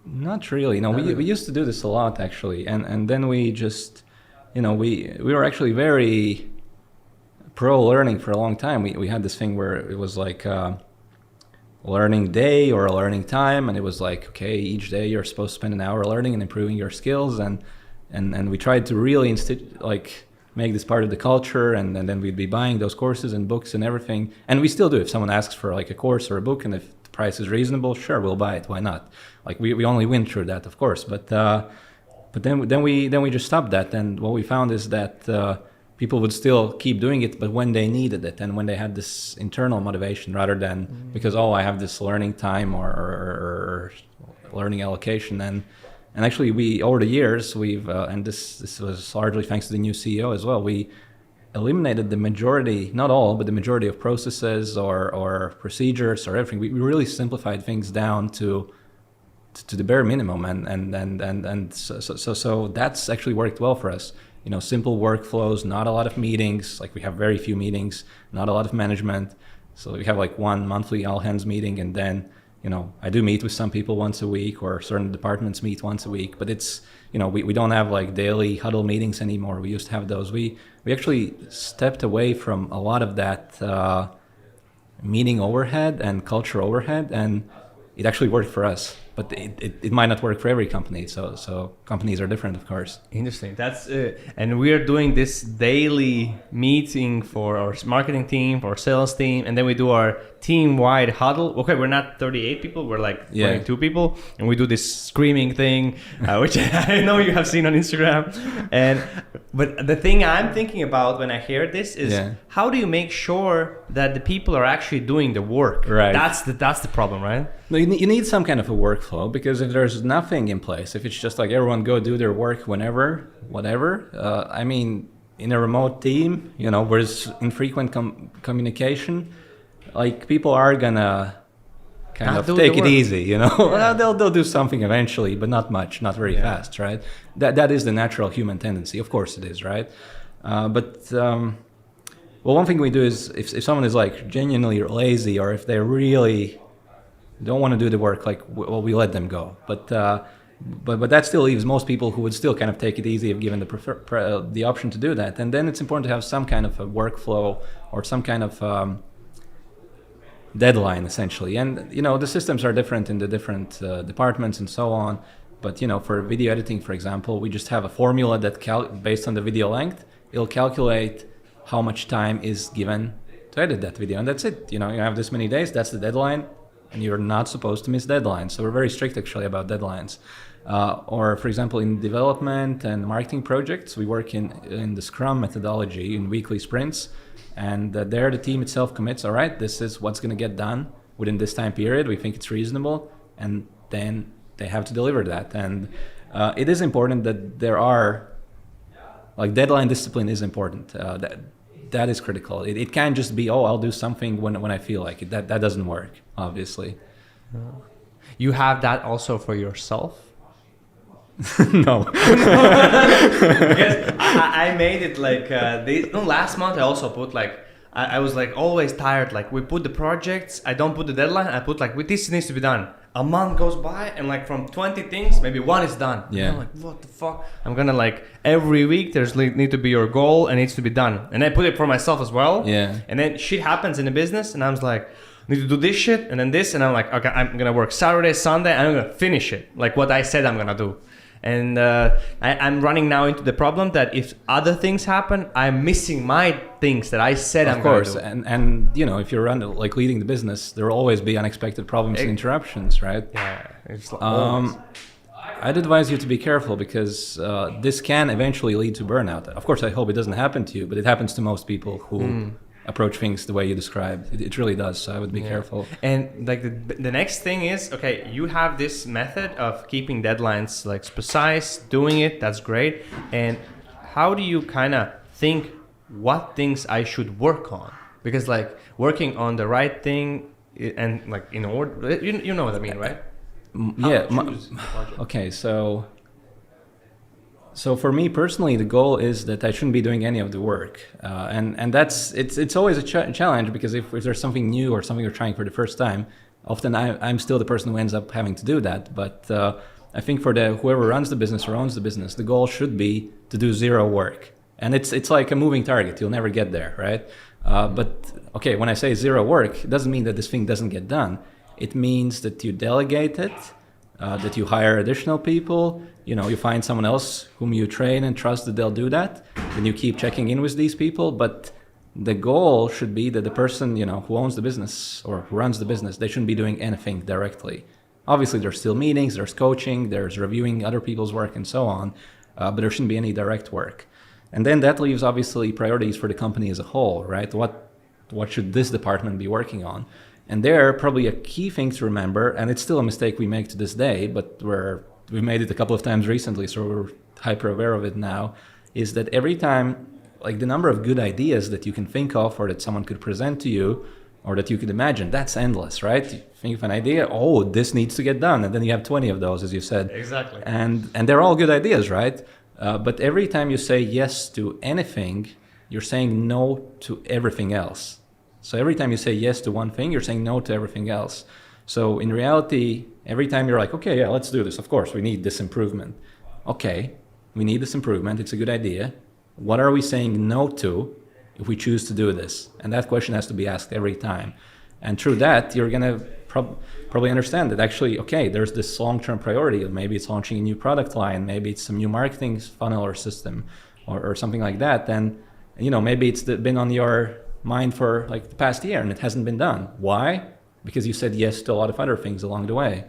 Not really. No, we used to do this a lot actually, and then we just, we were actually very pro learning for a long time. We had this thing where it was like a learning day or a learning time, and it was like, okay, each day you're supposed to spend an hour learning and improving your skills, and we tried to really make this part of the culture, and then we'd be buying those courses and books and everything. And we still do. If someone asks for like a course or a book, and if the price is reasonable, sure, we'll buy it. Why not? Like we only win through that, of course. But then we just stopped that. And what we found is that people would still keep doing it, but when they needed it and when they had this internal motivation, rather than because I have this learning time or learning allocation. And actually, we over the years we've and this was largely thanks to the new CEO as well. We eliminated the majority, not all, but the majority of processes or procedures or everything. We really simplified things down to the bare minimum, and so that's actually worked well for us. Simple workflows, not a lot of meetings. Like we have very few meetings, not a lot of management. So we have like one monthly all hands meeting, and then. I do meet with some people once a week, or certain departments meet once a week, but it's, we don't have like daily huddle meetings anymore. We used to have those. We actually stepped away from a lot of that meeting overhead and culture overhead, and it actually worked for us. But it might not work for every company. So companies are different, of course. Interesting. That's and we are doing this daily meeting for our marketing team, for our sales team, and then we do our team-wide huddle. Okay, we're not 38 people. We're like 22 people, and we do this screaming thing, which I know you have seen on Instagram. But the thing I'm thinking about when I hear this is how do you make sure that the people are actually doing the work? Right. That's the problem, right? No, you need some kind of a workflow, because if there's nothing in place, if it's just like everyone go do their work whenever, whatever, in a remote team, where there's infrequent communication, like people are gonna kind of take it easy, Well, they'll do something eventually, but not much, not very fast, right? That is the natural human tendency. Of course it is, right? Well, one thing we do is if someone is like genuinely lazy, or if they really don't want to do the work, like, well, we let them go. But that still leaves most people who would still kind of take it easy if given the option to do that. And then it's important to have some kind of a workflow or some kind of deadline, essentially. And the systems are different in the different departments and so on. But for video editing, for example, we just have a formula that based on the video length, it'll calculate how much time is given to edit that video, and that's it. You have this many days, that's the deadline, and you're not supposed to miss deadlines. So we're very strict actually about deadlines. Or for example, in development and marketing projects, we work in the Scrum methodology in weekly sprints, and there the team itself commits, all right, this is what's going to get done within this time period. We think it's reasonable, and then they have to deliver that. And it is important that there are, like, deadline discipline is important. That is critical. It can't just be, I'll do something when I feel like it. That doesn't work, obviously. You have that also for yourself? No. Because I made it like last month I also put like I was like always tired, like we put the projects, I don't put the deadline, I put like this needs to be done. A month goes by and like from 20 things maybe one is done. Yeah. And I'm like, what the fuck? I'm gonna like every week there's need to be your goal and it needs to be done. And I put it for myself as well. Yeah. And then shit happens in the business and I was like, need to do this shit and then this, and I'm like, okay, I'm gonna work Saturday, Sunday, and I'm gonna finish it like what I said I'm gonna do. And I'm running now into the problem that if other things happen, I'm missing my things that I said I'm going to do. Of course, and if you're like leading the business, there will always be unexpected problems and interruptions, right? Yeah, it's like I'd advise you to be careful because this can eventually lead to burnout. Of course, I hope it doesn't happen to you, but it happens to most people who approach things the way you described. It really does, so I would be careful. And like the next thing is, okay, you have this method of keeping deadlines like precise, doing it, that's great. And how do you kind of think what things I should work on? Because like working on the right thing and like in order, you know what I mean, right? Okay, so for me personally, the goal is that I shouldn't be doing any of the work, and that's it's always a challenge because if there's something new or something you're trying for the first time, often I'm still the person who ends up having to do that. But I think for whoever runs the business or owns the business, the goal should be to do zero work, and it's like a moving target. You'll never get there, right? But okay, when I say zero work, it doesn't mean that this thing doesn't get done. It means that you delegate it, that you hire additional people. You find someone else whom you train and trust that they'll do that. Then you keep checking in with these people. But the goal should be that the person, who owns the business or who runs the business, they shouldn't be doing anything directly. Obviously, there's still meetings, there's coaching, there's reviewing other people's work and so on. But there shouldn't be any direct work. And then that leaves obviously priorities for the company as a whole, right? What should this department be working on? And there, probably a key thing to remember, and it's still a mistake we make to this day, but we've made it a couple of times recently, so we're hyper aware of it now, is that every time, like the number of good ideas that you can think of or that someone could present to you or that you could imagine, that's endless, right? You think of an idea, this needs to get done, and then you have 20 of those, as you said. Exactly. And they're all good ideas, right? But every time you say yes to anything, you're saying no to everything else. So every time you say yes to one thing, you're saying no to everything else. So in reality, every time you're like, okay, yeah, let's do this. Of course, we need this improvement. Okay, we need this improvement. It's a good idea. What are we saying no to if we choose to do this? And that question has to be asked every time. And through that, you're going to probably understand that actually, okay, there's this long-term priority. Maybe it's launching a new product line. Maybe it's some new marketing funnel or system or something like that. Then, maybe it's been on your mind for like the past year and it hasn't been done. Why? Because you said yes to a lot of other things along the way.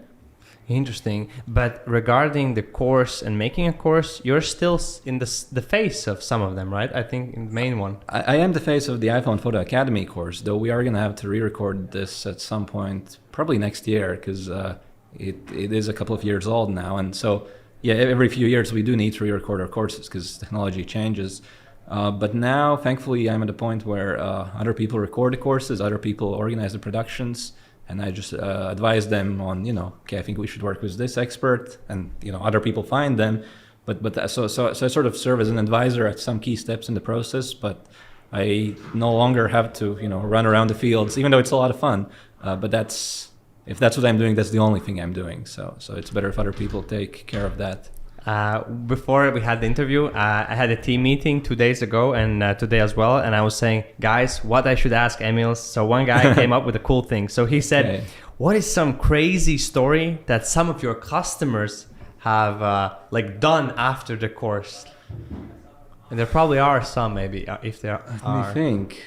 Interesting. But regarding the course and making a course, you're still in the face of some of them, right? I think the main one. I am the face of the iPhone Photo Academy course, though we are going to have to re-record this at some point, probably next year, because it is a couple of years old now. And so, yeah, every few years we do need to re-record our courses because technology changes. But now, thankfully, I'm at a point where other people record the courses, other people organize the productions, and I just advise them on, okay, I think we should work with this expert, and other people find them. So I sort of serve as an advisor at some key steps in the process, but I no longer have to run around the fields, even though it's a lot of fun. But if that's what I'm doing, that's the only thing I'm doing. So it's better if other people take care of that. Before we had the interview, I had a team meeting 2 days ago and today as well. And I was saying, guys, what I should ask Emils. So one guy came up with a cool thing. So he said, okay, what is some crazy story that some of your customers have done after the course? And there probably are some, maybe, if there are. Let me think.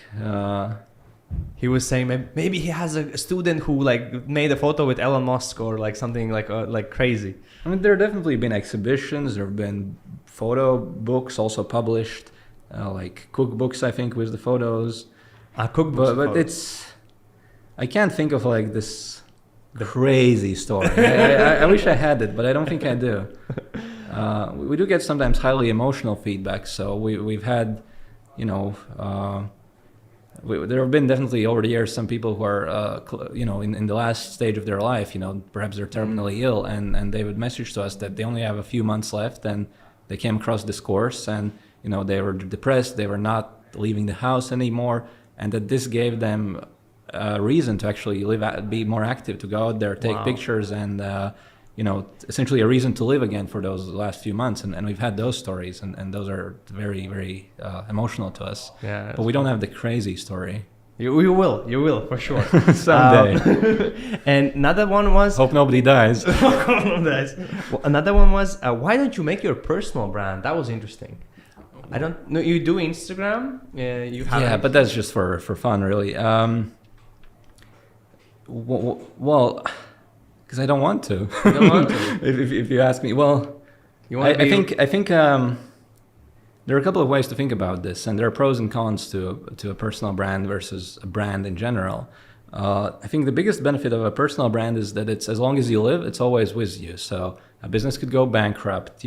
He was saying maybe he has a student who made a photo with Elon Musk or something like crazy. I mean, there have definitely been exhibitions. There have been photo books also published, like cookbooks, I think, with the photos. Cookbooks. But I can't think of this crazy story. I wish I had it, but I don't think I do. We do get sometimes highly emotional feedback. So we've had, there have been definitely over the years some people who are, in the last stage of their life, perhaps they're terminally ill, and they would message to us that they only have a few months left, and they came across this course, and they were depressed, they were not leaving the house anymore, and that this gave them a reason to actually be more active, to go out there, take pictures, and essentially a reason to live again for those last few months. And we've had those stories, and those are very, very emotional to us. Yeah, but we don't have the crazy story. You will for sure. Someday. And another one was... Hope nobody dies. Well, another one was, why don't you make your personal brand? That was interesting. I don't know. You do Instagram? Yeah, but that's just for fun, really. Well... Because I don't want to. You don't want to. if you ask me, well, I think there are a couple of ways to think about this, and there are pros and cons to a personal brand versus a brand in general. I think the biggest benefit of a personal brand is that it's, as long as you live, it's always with you. So a business could go bankrupt,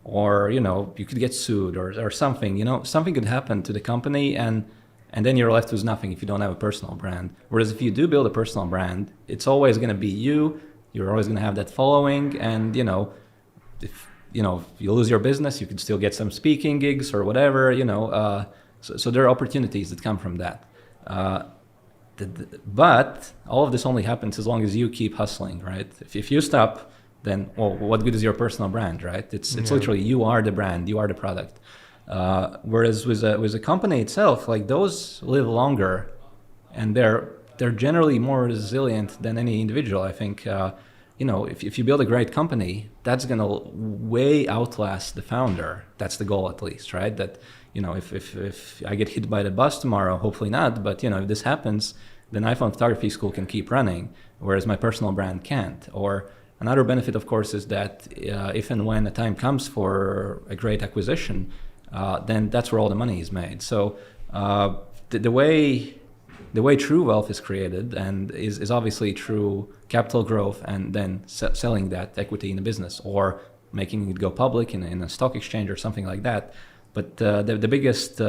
or you could get sued or something. Something could happen to the company, and then you're left with nothing if you don't have a personal brand. Whereas if you do build a personal brand, it's always going to be you. You're always going to have that following. And, if you lose your business, you could still get some speaking gigs or whatever, So there are opportunities that come from that. But all of this only happens as long as you keep hustling, right? If you stop, then, well, what good is your personal brand, right? It's literally, you are the brand, you are the product. Whereas with a company itself, those live longer, and they're generally more resilient than any individual. I think if you build a great company, that's gonna way outlast the founder. That's the goal, at least, right? That if I get hit by the bus tomorrow, hopefully not, but if this happens, then iPhone photography school can keep running, whereas my personal brand can't. Or another benefit, of course, is that if and when a time comes for a great acquisition, then that's where all the money is made. So the way true wealth is created and is obviously through capital growth and then selling that equity in the business or making it go public in a stock exchange or something like that. But the biggest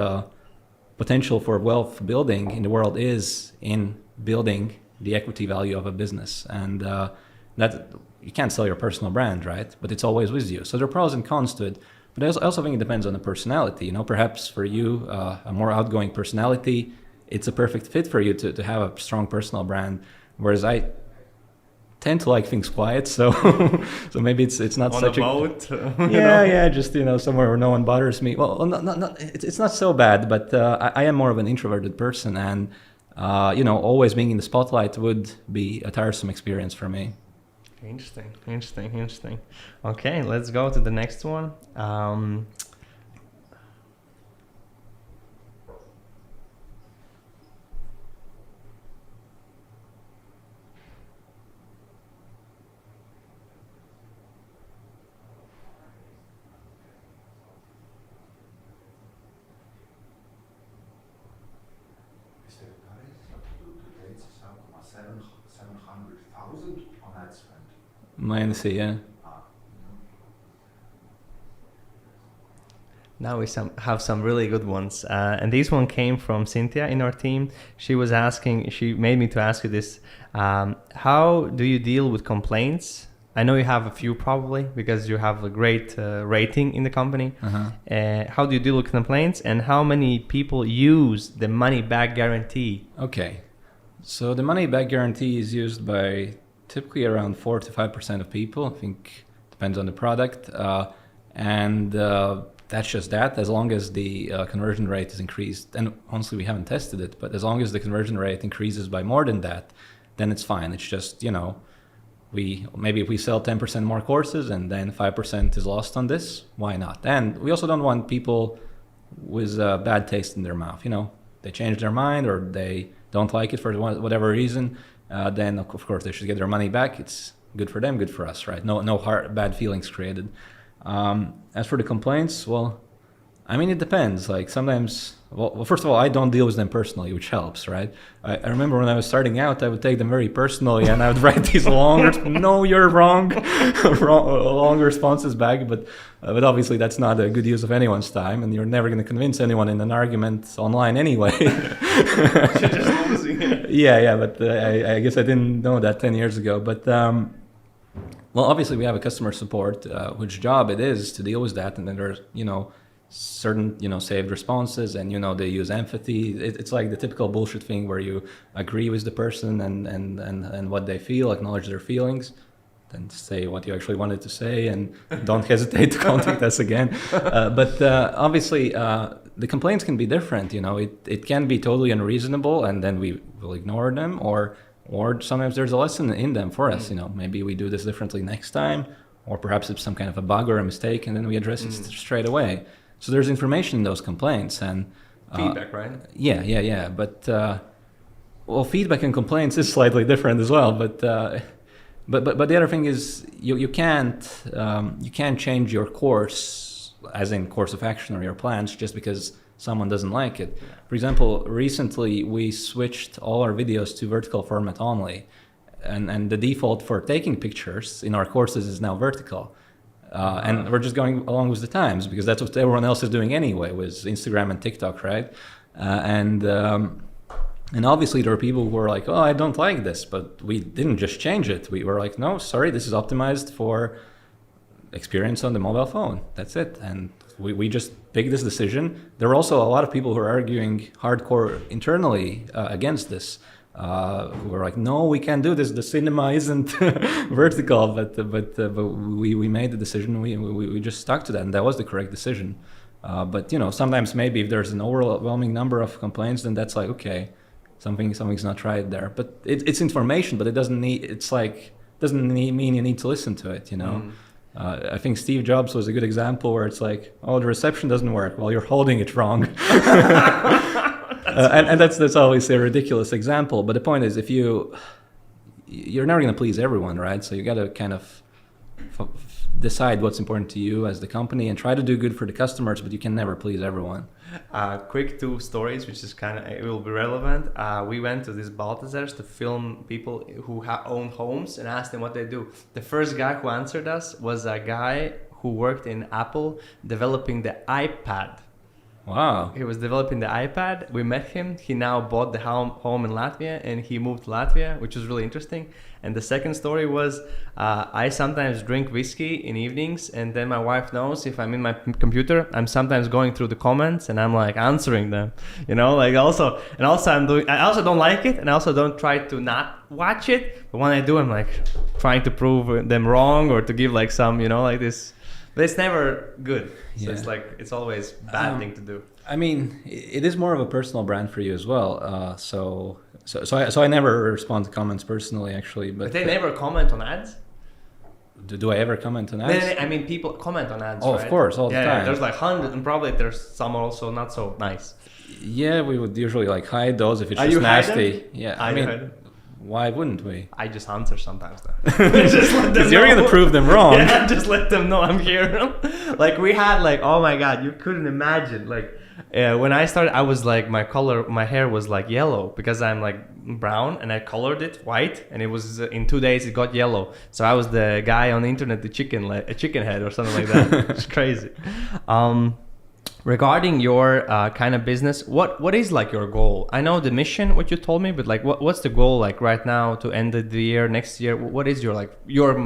potential for wealth building in the world is in building the equity value of a business. And that you can't sell your personal brand, right? But it's always with you. So there are pros and cons to it. But I also think it depends on the personality. Perhaps for you, a more outgoing personality, it's a perfect fit for you to have a strong personal brand. Whereas I tend to like things quiet, so maybe it's not on such a boat. Just somewhere where no one bothers me. Well, not it's not so bad, but I am more of an introverted person, and always being in the spotlight would be a tiresome experience for me. Interesting. Okay, let's go to the next one. Now we have some really good ones. And this one came from Cynthia in our team. She made me to ask you this. How do you deal with complaints? I know you have a few probably because you have a great rating in the company. How do you deal with complaints, and how many people use the money back guarantee? Okay. So the money back guarantee is used by typically around 4 to 5% of people. I think depends on the product. That's just that, as long as the conversion rate is increased. And honestly, we haven't tested it, but as long as the conversion rate increases by more than that, then it's fine. It's just, maybe if we sell 10% more courses and then 5% is lost on this, why not? And we also don't want people with bad taste in their mouth. They change their mind or they don't like it for whatever reason, then of course they should get their money back. It's good for them, good for us, right? No bad feelings created. As for the complaints, it depends. Like sometimes, first of all, I don't deal with them personally, which helps, right? I remember when I was starting out, I would take them very personally and I would write these long, no, you're wrong, long responses back. But obviously that's not a good use of anyone's time, and you're never going to convince anyone in an argument online anyway. You're just losing it. Yeah, but I guess I didn't know that 10 years ago. But obviously we have a customer support, which job it is to deal with that, and then there's certain saved responses, and they use empathy. It's like the typical bullshit thing where you agree with the person and what they feel, acknowledge their feelings, then say what you actually wanted to say, and don't hesitate to contact us again. But obviously the complaints can be different. It can be totally unreasonable, and then we will ignore them, or sometimes there's a lesson in them for us. Maybe we do this differently next time, or perhaps it's some kind of a bug or a mistake, and then we address it straight away. So there's information in those complaints and feedback, right? Yeah. But feedback and complaints is slightly different as well. But the other thing is you can't change your course, as in course of action or your plans, just because someone doesn't like it. For example, recently we switched all our videos to vertical format only, and the default for taking pictures in our courses is now vertical. And we're just going along with the times because that's what everyone else is doing anyway with Instagram and TikTok, right? And obviously there are people who are like, oh, I don't like this, but we didn't just change it. We were like, no, sorry, this is optimized for experience on the mobile phone. That's it. And we just picked this decision. There were also a lot of people who are arguing hardcore internally against this. Who were like, no, we can't do this. The cinema isn't vertical, but we made the decision. We just stuck to that, and that was the correct decision. But sometimes maybe if there's an overwhelming number of complaints, then that's like, okay, something's not right there. But it's information, but it doesn't mean you need to listen to it. I think Steve Jobs was a good example where it's like, oh, the reception doesn't work. Well, you're holding it wrong. And that's always a ridiculous example. But the point is, if you're never going to please everyone, right? So you got to kind of decide what's important to you as the company and try to do good for the customers, but you can never please everyone. Quick 2 stories, which is it will be relevant. We went to these Balthazars to film people who own homes and asked them what they do. The first guy who answered us was a guy who worked in Apple developing the iPad. Wow. He was developing the iPad. We met him. He now bought the home in Latvia, and he moved to Latvia, which was really interesting. And the second story was I sometimes drink whiskey in evenings, and then my wife knows if I'm in my computer, I'm sometimes going through the comments and I'm like answering them, I also don't like it, and I also don't try to not watch it. But when I do, I'm like trying to prove them wrong or to give like some, like this. But it's never good. So it's always bad thing to do. I mean, it is more of a personal brand for you as well. So I never respond to comments personally, actually. But they never comment on ads? Do I ever comment on ads? I mean, people comment on ads, right? Of course, all the time. Yeah, there's like hundreds, and probably there's some also not so nice. Yeah, we would usually hide those if it's just nasty. Yeah, I mean, why wouldn't we? I just answer sometimes though. Because you're going to prove them wrong. Yeah, just let them know I'm here. We had oh my God, you couldn't imagine. When I started, I was my hair was yellow because I'm brown, and I colored it white, and it was in 2 days it got yellow. So I was the guy on the internet, a chicken head or something like that. It's crazy. Regarding your kind of business, what is like your goal? I know the mission, what you told me, but like what's the goal like right now to end the year, next year? What is your like your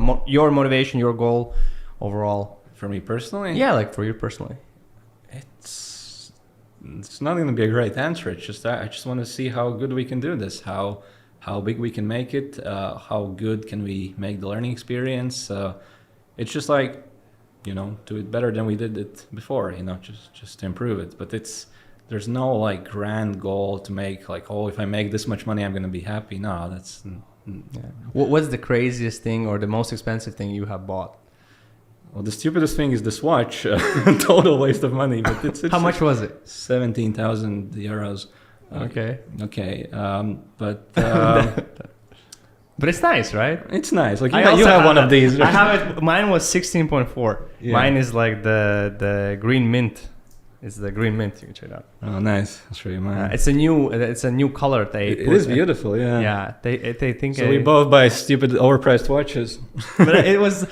motivation, your goal overall? For me personally? Yeah, like for you personally. It's not going to be a great answer. It's just I just want to see how good we can do this, how big we can make it, how good can we make the learning experience. It's just like, do it better than we did it before, just to improve it. But there's no like grand goal to make like, oh, if I make this much money, I'm going to be happy. No, that's... Yeah. What's the craziest thing or the most expensive thing you have bought? Well, the stupidest thing is this watch. Total waste of money. But it's how much was it? 17,000 euros. Okay. But but it's nice, right? It's nice. Like you have one of these. Right? I have it. Mine was 16.4. Yeah. Mine is like the green mint. It's the green mint. You can check it out. Oh, nice. I'll show you mine. It's a new color. It is beautiful. Yeah. Yeah. They think. So we both buy stupid overpriced watches. But it was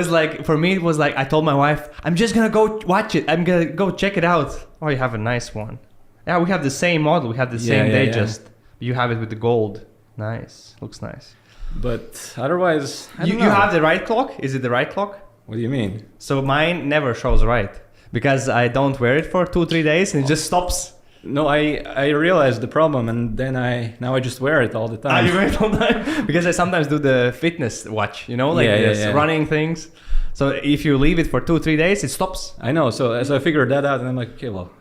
like, for me it was like, I told my wife, I'm just gonna go watch it. I'm gonna go check it out. Oh, you have a nice one. Yeah, we have the same model. We have the same day. Just you have it with the gold. Nice. Looks nice. But otherwise, you have the right clock. Is it the right clock? What do you mean? So mine never shows right. Because I don't wear it for 2-3 days and it just stops. No, I realized the problem, and then I just wear it all the time. You wear it all the time? Because I sometimes do the fitness watch, running things. So if you leave it for 2-3 days, it stops. I know. So as I figured that out, and I'm like, okay, well,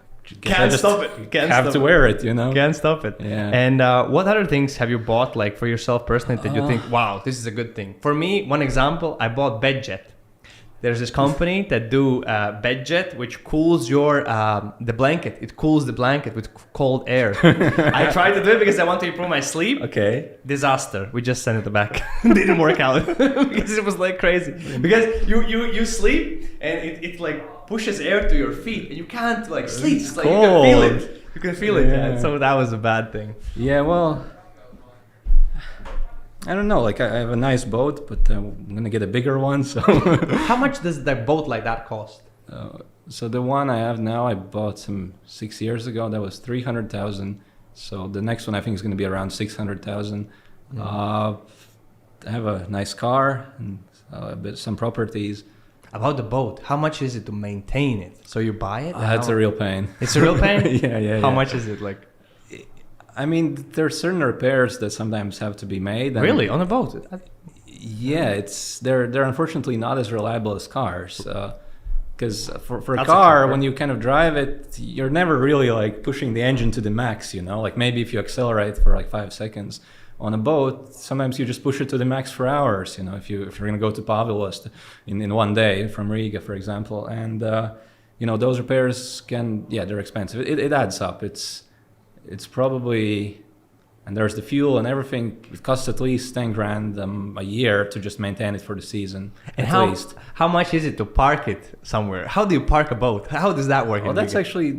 can't stop it. Have to wear it, Can't stop it. Yeah. And what other things have you bought, like for yourself personally, that you think, wow, this is a good thing? For me, one example, I bought BedJet. There's this company that do BedJet, which cools the blanket. It cools the blanket with cold air. I tried to do it because I want to improve my sleep. Okay. Disaster. We just sent it back. Didn't work out because it was like crazy. Because you sleep and it like pushes air to your feet and you can't like sleep. It's like you can feel it. You can feel it. Yeah. So that was a bad thing. Yeah. Well, I don't know. Like I have a nice boat, but I'm gonna get a bigger one. So how much does that boat like that cost? So the one I have now, I bought some 6 years ago. That was 300,000. So the next one I think is gonna be around 600,000. I have a nice car and some properties. About the boat, how much is it to maintain it? So you buy it? That's a real pain. It's a real pain. Yeah. How much is it like? I mean, there are certain repairs that sometimes have to be made. Really, on a boat? Yeah, they're unfortunately not as reliable as cars. Because for a car, when you kind of drive it, you're never really like pushing the engine to the max. Like maybe if you accelerate for like 5 seconds. On a boat, sometimes you just push it to the max for hours. If you're going to go to Pavilos in one day from Riga, for example, and those repairs they're expensive. It adds up. It's probably, and there's the fuel and everything. It costs at least 10 grand a year to just maintain it for the season. And how much is it to park it somewhere? How do you park a boat? How does that work? Well, that's actually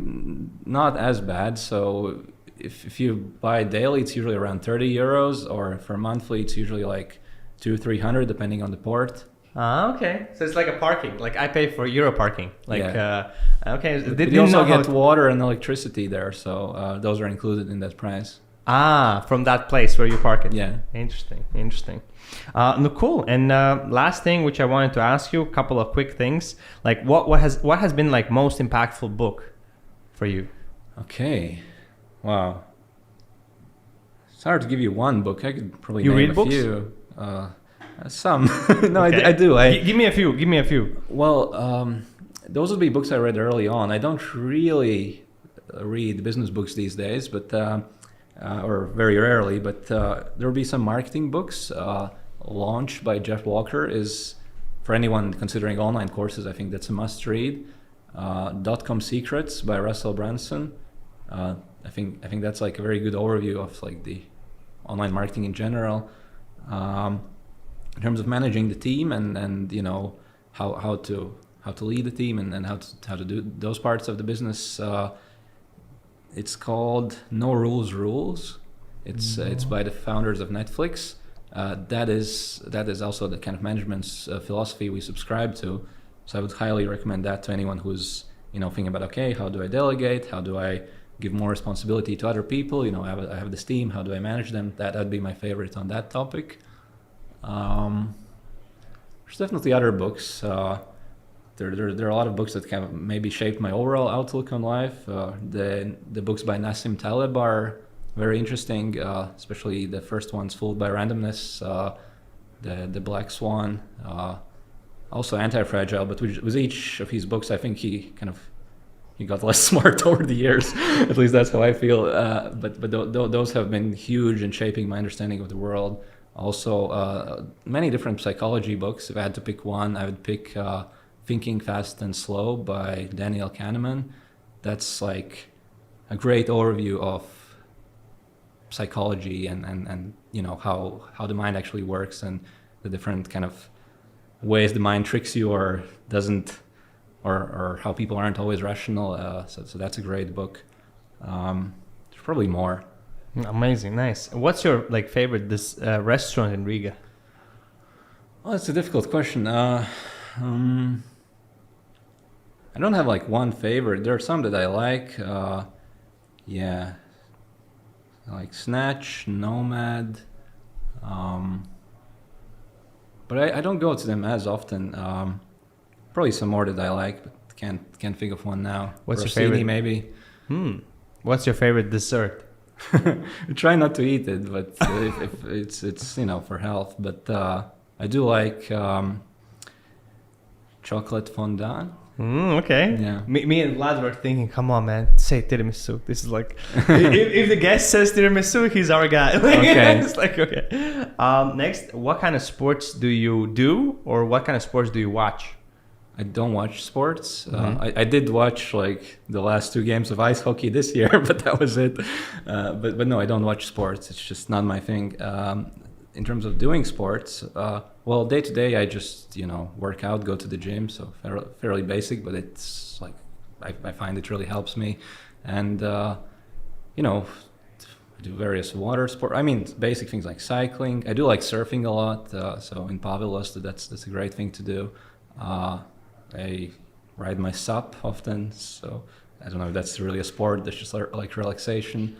not as bad. So if you buy daily, it's usually around 30 euros, or for monthly, it's usually like 200-300 depending on the port. Okay. So it's like a parking. Like I pay for Euro parking. Okay. But you also get water and electricity there, so those are included in that price. From that place where you park it. Yeah. Interesting. No, cool. And last thing, which I wanted to ask you, a couple of quick things. Like what has been like most impactful book for you? Okay. Wow. It's hard to give you one book. I could probably name read a books? few. Some. No, okay. I do. Give me a few. Well, those would be books I read early on. I don't really read business books these days, but or very rarely. But there will be some marketing books. Launch by Jeff Walker is, for anyone considering online courses, I think that's a must read. .com Secrets by Russell Brunson. I think that's like a very good overview of like the online marketing in general. In terms of managing the team and how to lead the team and how to do those parts of the business. It's called No Rules Rules. It's by the founders of Netflix. That is also the kind of management philosophy we subscribe to. So I would highly recommend that to anyone who's thinking about, okay, how do I delegate? How do I give more responsibility to other people? I have this team. How do I manage them? That'd be my favorite on that topic. There's definitely other books. There are a lot of books that kind of maybe shaped my overall outlook on life. The books by Nassim Taleb are very interesting, especially the first one's Fooled by Randomness, the Black Swan, also Anti-Fragile. But with each of his books, I think he got less smart over the years. At least that's how I feel. But those have been huge in shaping my understanding of the world. Also, many different psychology books. If I had to pick one, I would pick Thinking Fast and Slow by Daniel Kahneman. That's like a great overview of psychology and how the mind actually works and the different kind of ways the mind tricks you or doesn't, or how people aren't always rational. So that's a great book. There's probably more. Amazing, nice. What's your favorite restaurant in Riga? Well, it's a difficult question. I don't have one favorite. There are some that I like. I like Snatch, Nomad. But I don't go to them as often. Probably some more that I like, but can't think of one now. What's Rossini, your favorite? Maybe. What's your favorite dessert? I try not to eat it, but if it's for health. But I do like chocolate fondant. Okay. Yeah. Me and Vlad were thinking, come on, man, say tiramisu. This is if the guest says tiramisu, he's our guy. Okay. It's okay. Next, what kind of sports do you do, or what kind of sports do you watch? I don't watch sports. I did watch the last 2 games of ice hockey this year, but that was it. But no, I don't watch sports. It's just not my thing. In terms of doing sports, day to day, I just work out, go to the gym. So fairly basic, but it's I find it really helps me, and I do various water sport. I mean, basic things like cycling. I do like surfing a lot. So in Pavilos, that's a great thing to do. I ride my SUP often, so I don't know if that's really a sport. That's just like relaxation.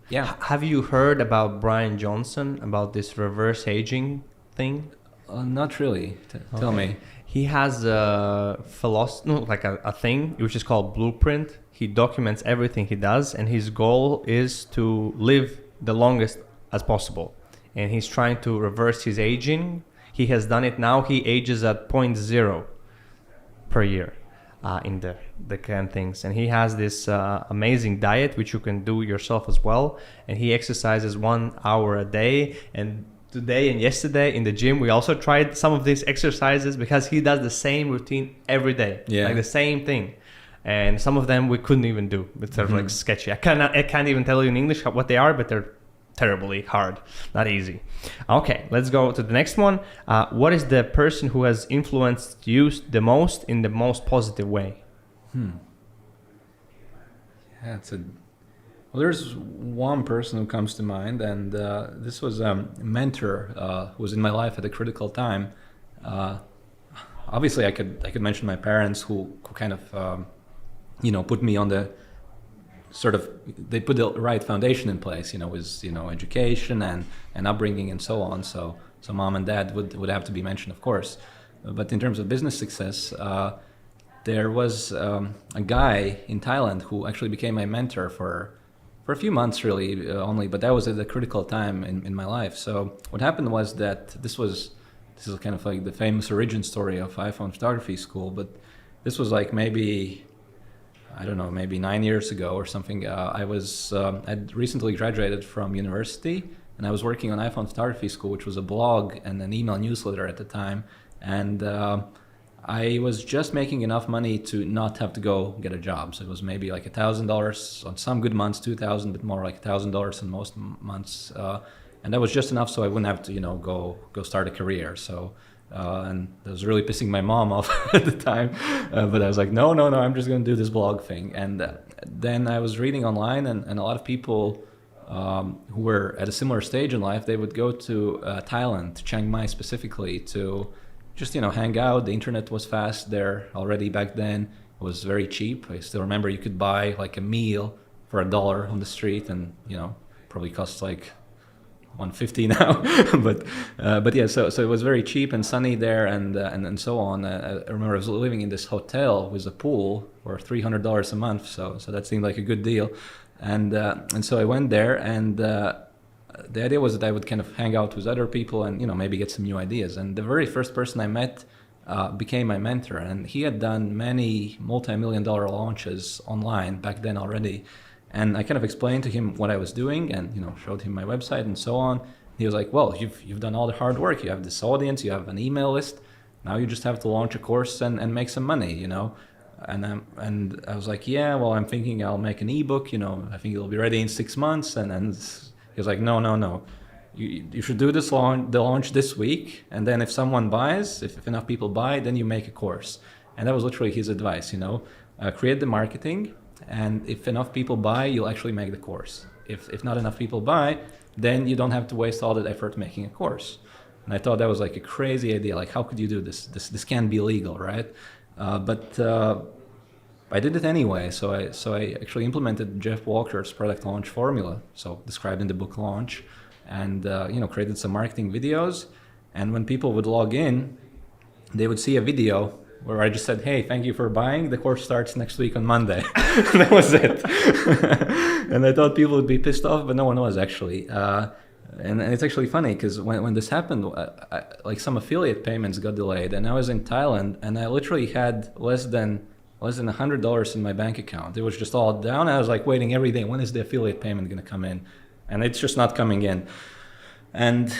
Yeah. Have you heard about Brian Johnson, about this reverse aging thing? Not really. Tell me. He has a a thing which is called Blueprint. He documents everything he does, and his goal is to live the longest as possible. And he's trying to reverse his aging. He has done it now. He ages at 0.0 per year in the kind of things. And he has this amazing diet, which you can do yourself as well. And he exercises 1 hour a day. And today and yesterday in the gym, we also tried some of these exercises because he does the same routine every day. Yeah. Like the same thing. And some of them we couldn't even do. It's sort of sketchy. I can't even tell you in English what they are, but they're terribly hard, not easy. Okay, let's go to the next one. What is the person who has influenced you the most in the most positive way? Yeah, there's one person who comes to mind, and this was a mentor who was in my life at a critical time. Obviously, I could mention my parents who kind of put me on the they put the right foundation in place, with education and upbringing and so on. So mom and dad would have to be mentioned, of course. But in terms of business success, there was a guy in Thailand who actually became my mentor for a few months, really only. But that was at a critical time in my life. So what happened was that this is kind of like the famous origin story of iPhone photography school. But this was maybe 9 years ago or something. I'd recently graduated from university, and I was working on iPhone photography school, which was a blog and an email newsletter at the time. And I was just making enough money to not have to go get a job. So it was maybe $1,000 on some good months, $2,000, but more like $1,000 in most months. And that was just enough so I wouldn't have to, go start a career. So. And that was really pissing my mom off at the time. But I was like, no, I'm just going to do this blog thing. And then I was reading online, and a lot of people who were at a similar stage in life, they would go to Thailand, to Chiang Mai specifically, to just, hang out. The internet was fast there already back then. was very cheap. I still remember you could buy like a meal for $1 on the street, and probably costs like $1.50 now. but yeah, so it was very cheap and sunny there, and so on. I remember I was living in this hotel with a pool for $300 a month, so that seemed like a good deal. And so I went there, and the idea was that I would kind of hang out with other people and maybe get some new ideas. And the very first person I met became my mentor, and he had done many multi-million-dollar launches online back then already. And I kind of explained to him what I was doing, and showed him my website and so on. He was like, "Well, you've done all the hard work. You have this audience. You have an email list. Now you just have to launch a course and make some money, And I was like, "Yeah, well, I'm thinking I'll make an ebook. I think it'll be ready in 6 months." And he was like, "No. You should do the launch this week, and then if someone buys, if enough people buy, then you make a course." And that was literally his advice. Create the marketing. And if enough people buy, you'll actually make the course. If not enough people buy, then you don't have to waste all that effort making a course. And I thought that was like a crazy idea. Like, how could you do this? This can't be legal, right? But I did it anyway. So I actually implemented Jeff Walker's product launch formula, so described in the book Launch, and created some marketing videos. And when people would log in, they would see a video where I just said, "Hey, thank you for buying. The course starts next week on Monday." That was it. And I thought people would be pissed off, but no one was actually. And it's actually funny because when this happened, like some affiliate payments got delayed, and I was in Thailand, and I literally had less than $100 in my bank account. It was just all down. I was like waiting every day. When is the affiliate payment going to come in? And it's just not coming in. And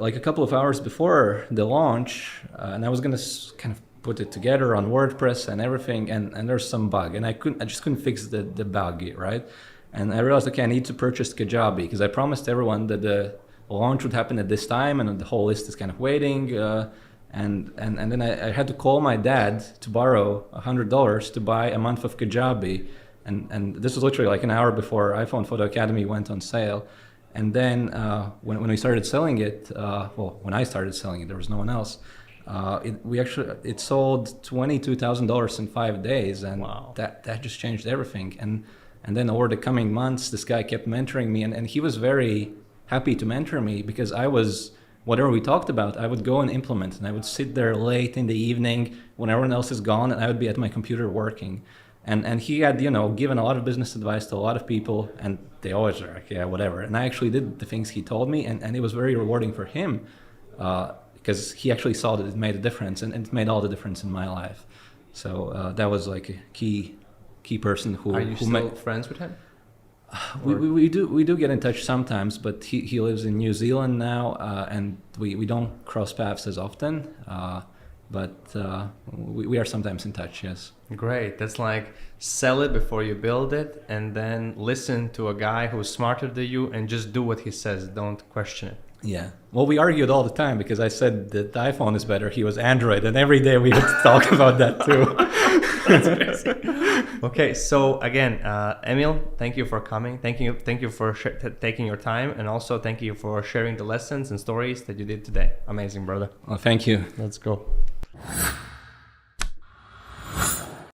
like a couple of hours before the launch, and I was going to kind of put it together on WordPress and everything, and there's some bug, and I just couldn't fix the bug, right? And I realized, okay, I need to purchase Kajabi, because I promised everyone that the launch would happen at this time, and the whole list is kind of waiting. And then I had to call my dad to borrow $100 to buy a month of Kajabi, and this was literally like an hour before iPhone Photo Academy went on sale. And then when we started selling it, when I started selling it, there was no one else. It sold $22,000 in 5 days, and wow. that just changed everything. And then over the coming months, this guy kept mentoring me, and he was very happy to mentor me, because I was, whatever we talked about, I would go and implement, and I would sit there late in the evening when everyone else is gone, and I would be at my computer working. And he had, given a lot of business advice to a lot of people, and they always were like, yeah, whatever. And I actually did the things he told me, and it was very rewarding for him, because he actually saw that it made a difference, and it made all the difference in my life. So that was like a key person who... Are you still friends with him? We do get in touch sometimes, but he lives in New Zealand now, and we don't cross paths as often, but we are sometimes in touch, yes. Great. That's like sell it before you build it, and then listen to a guy who's smarter than you and just do what he says. Don't question it. Yeah. Well, we argued all the time, because I said that the iPhone is better. He was Android, and every day we would talk about that too. That's crazy. Okay, so again, Emil, thank you for coming. Thank you for taking your time, and also thank you for sharing the lessons and stories that you did today. Amazing, brother. Well, thank you. Let's go.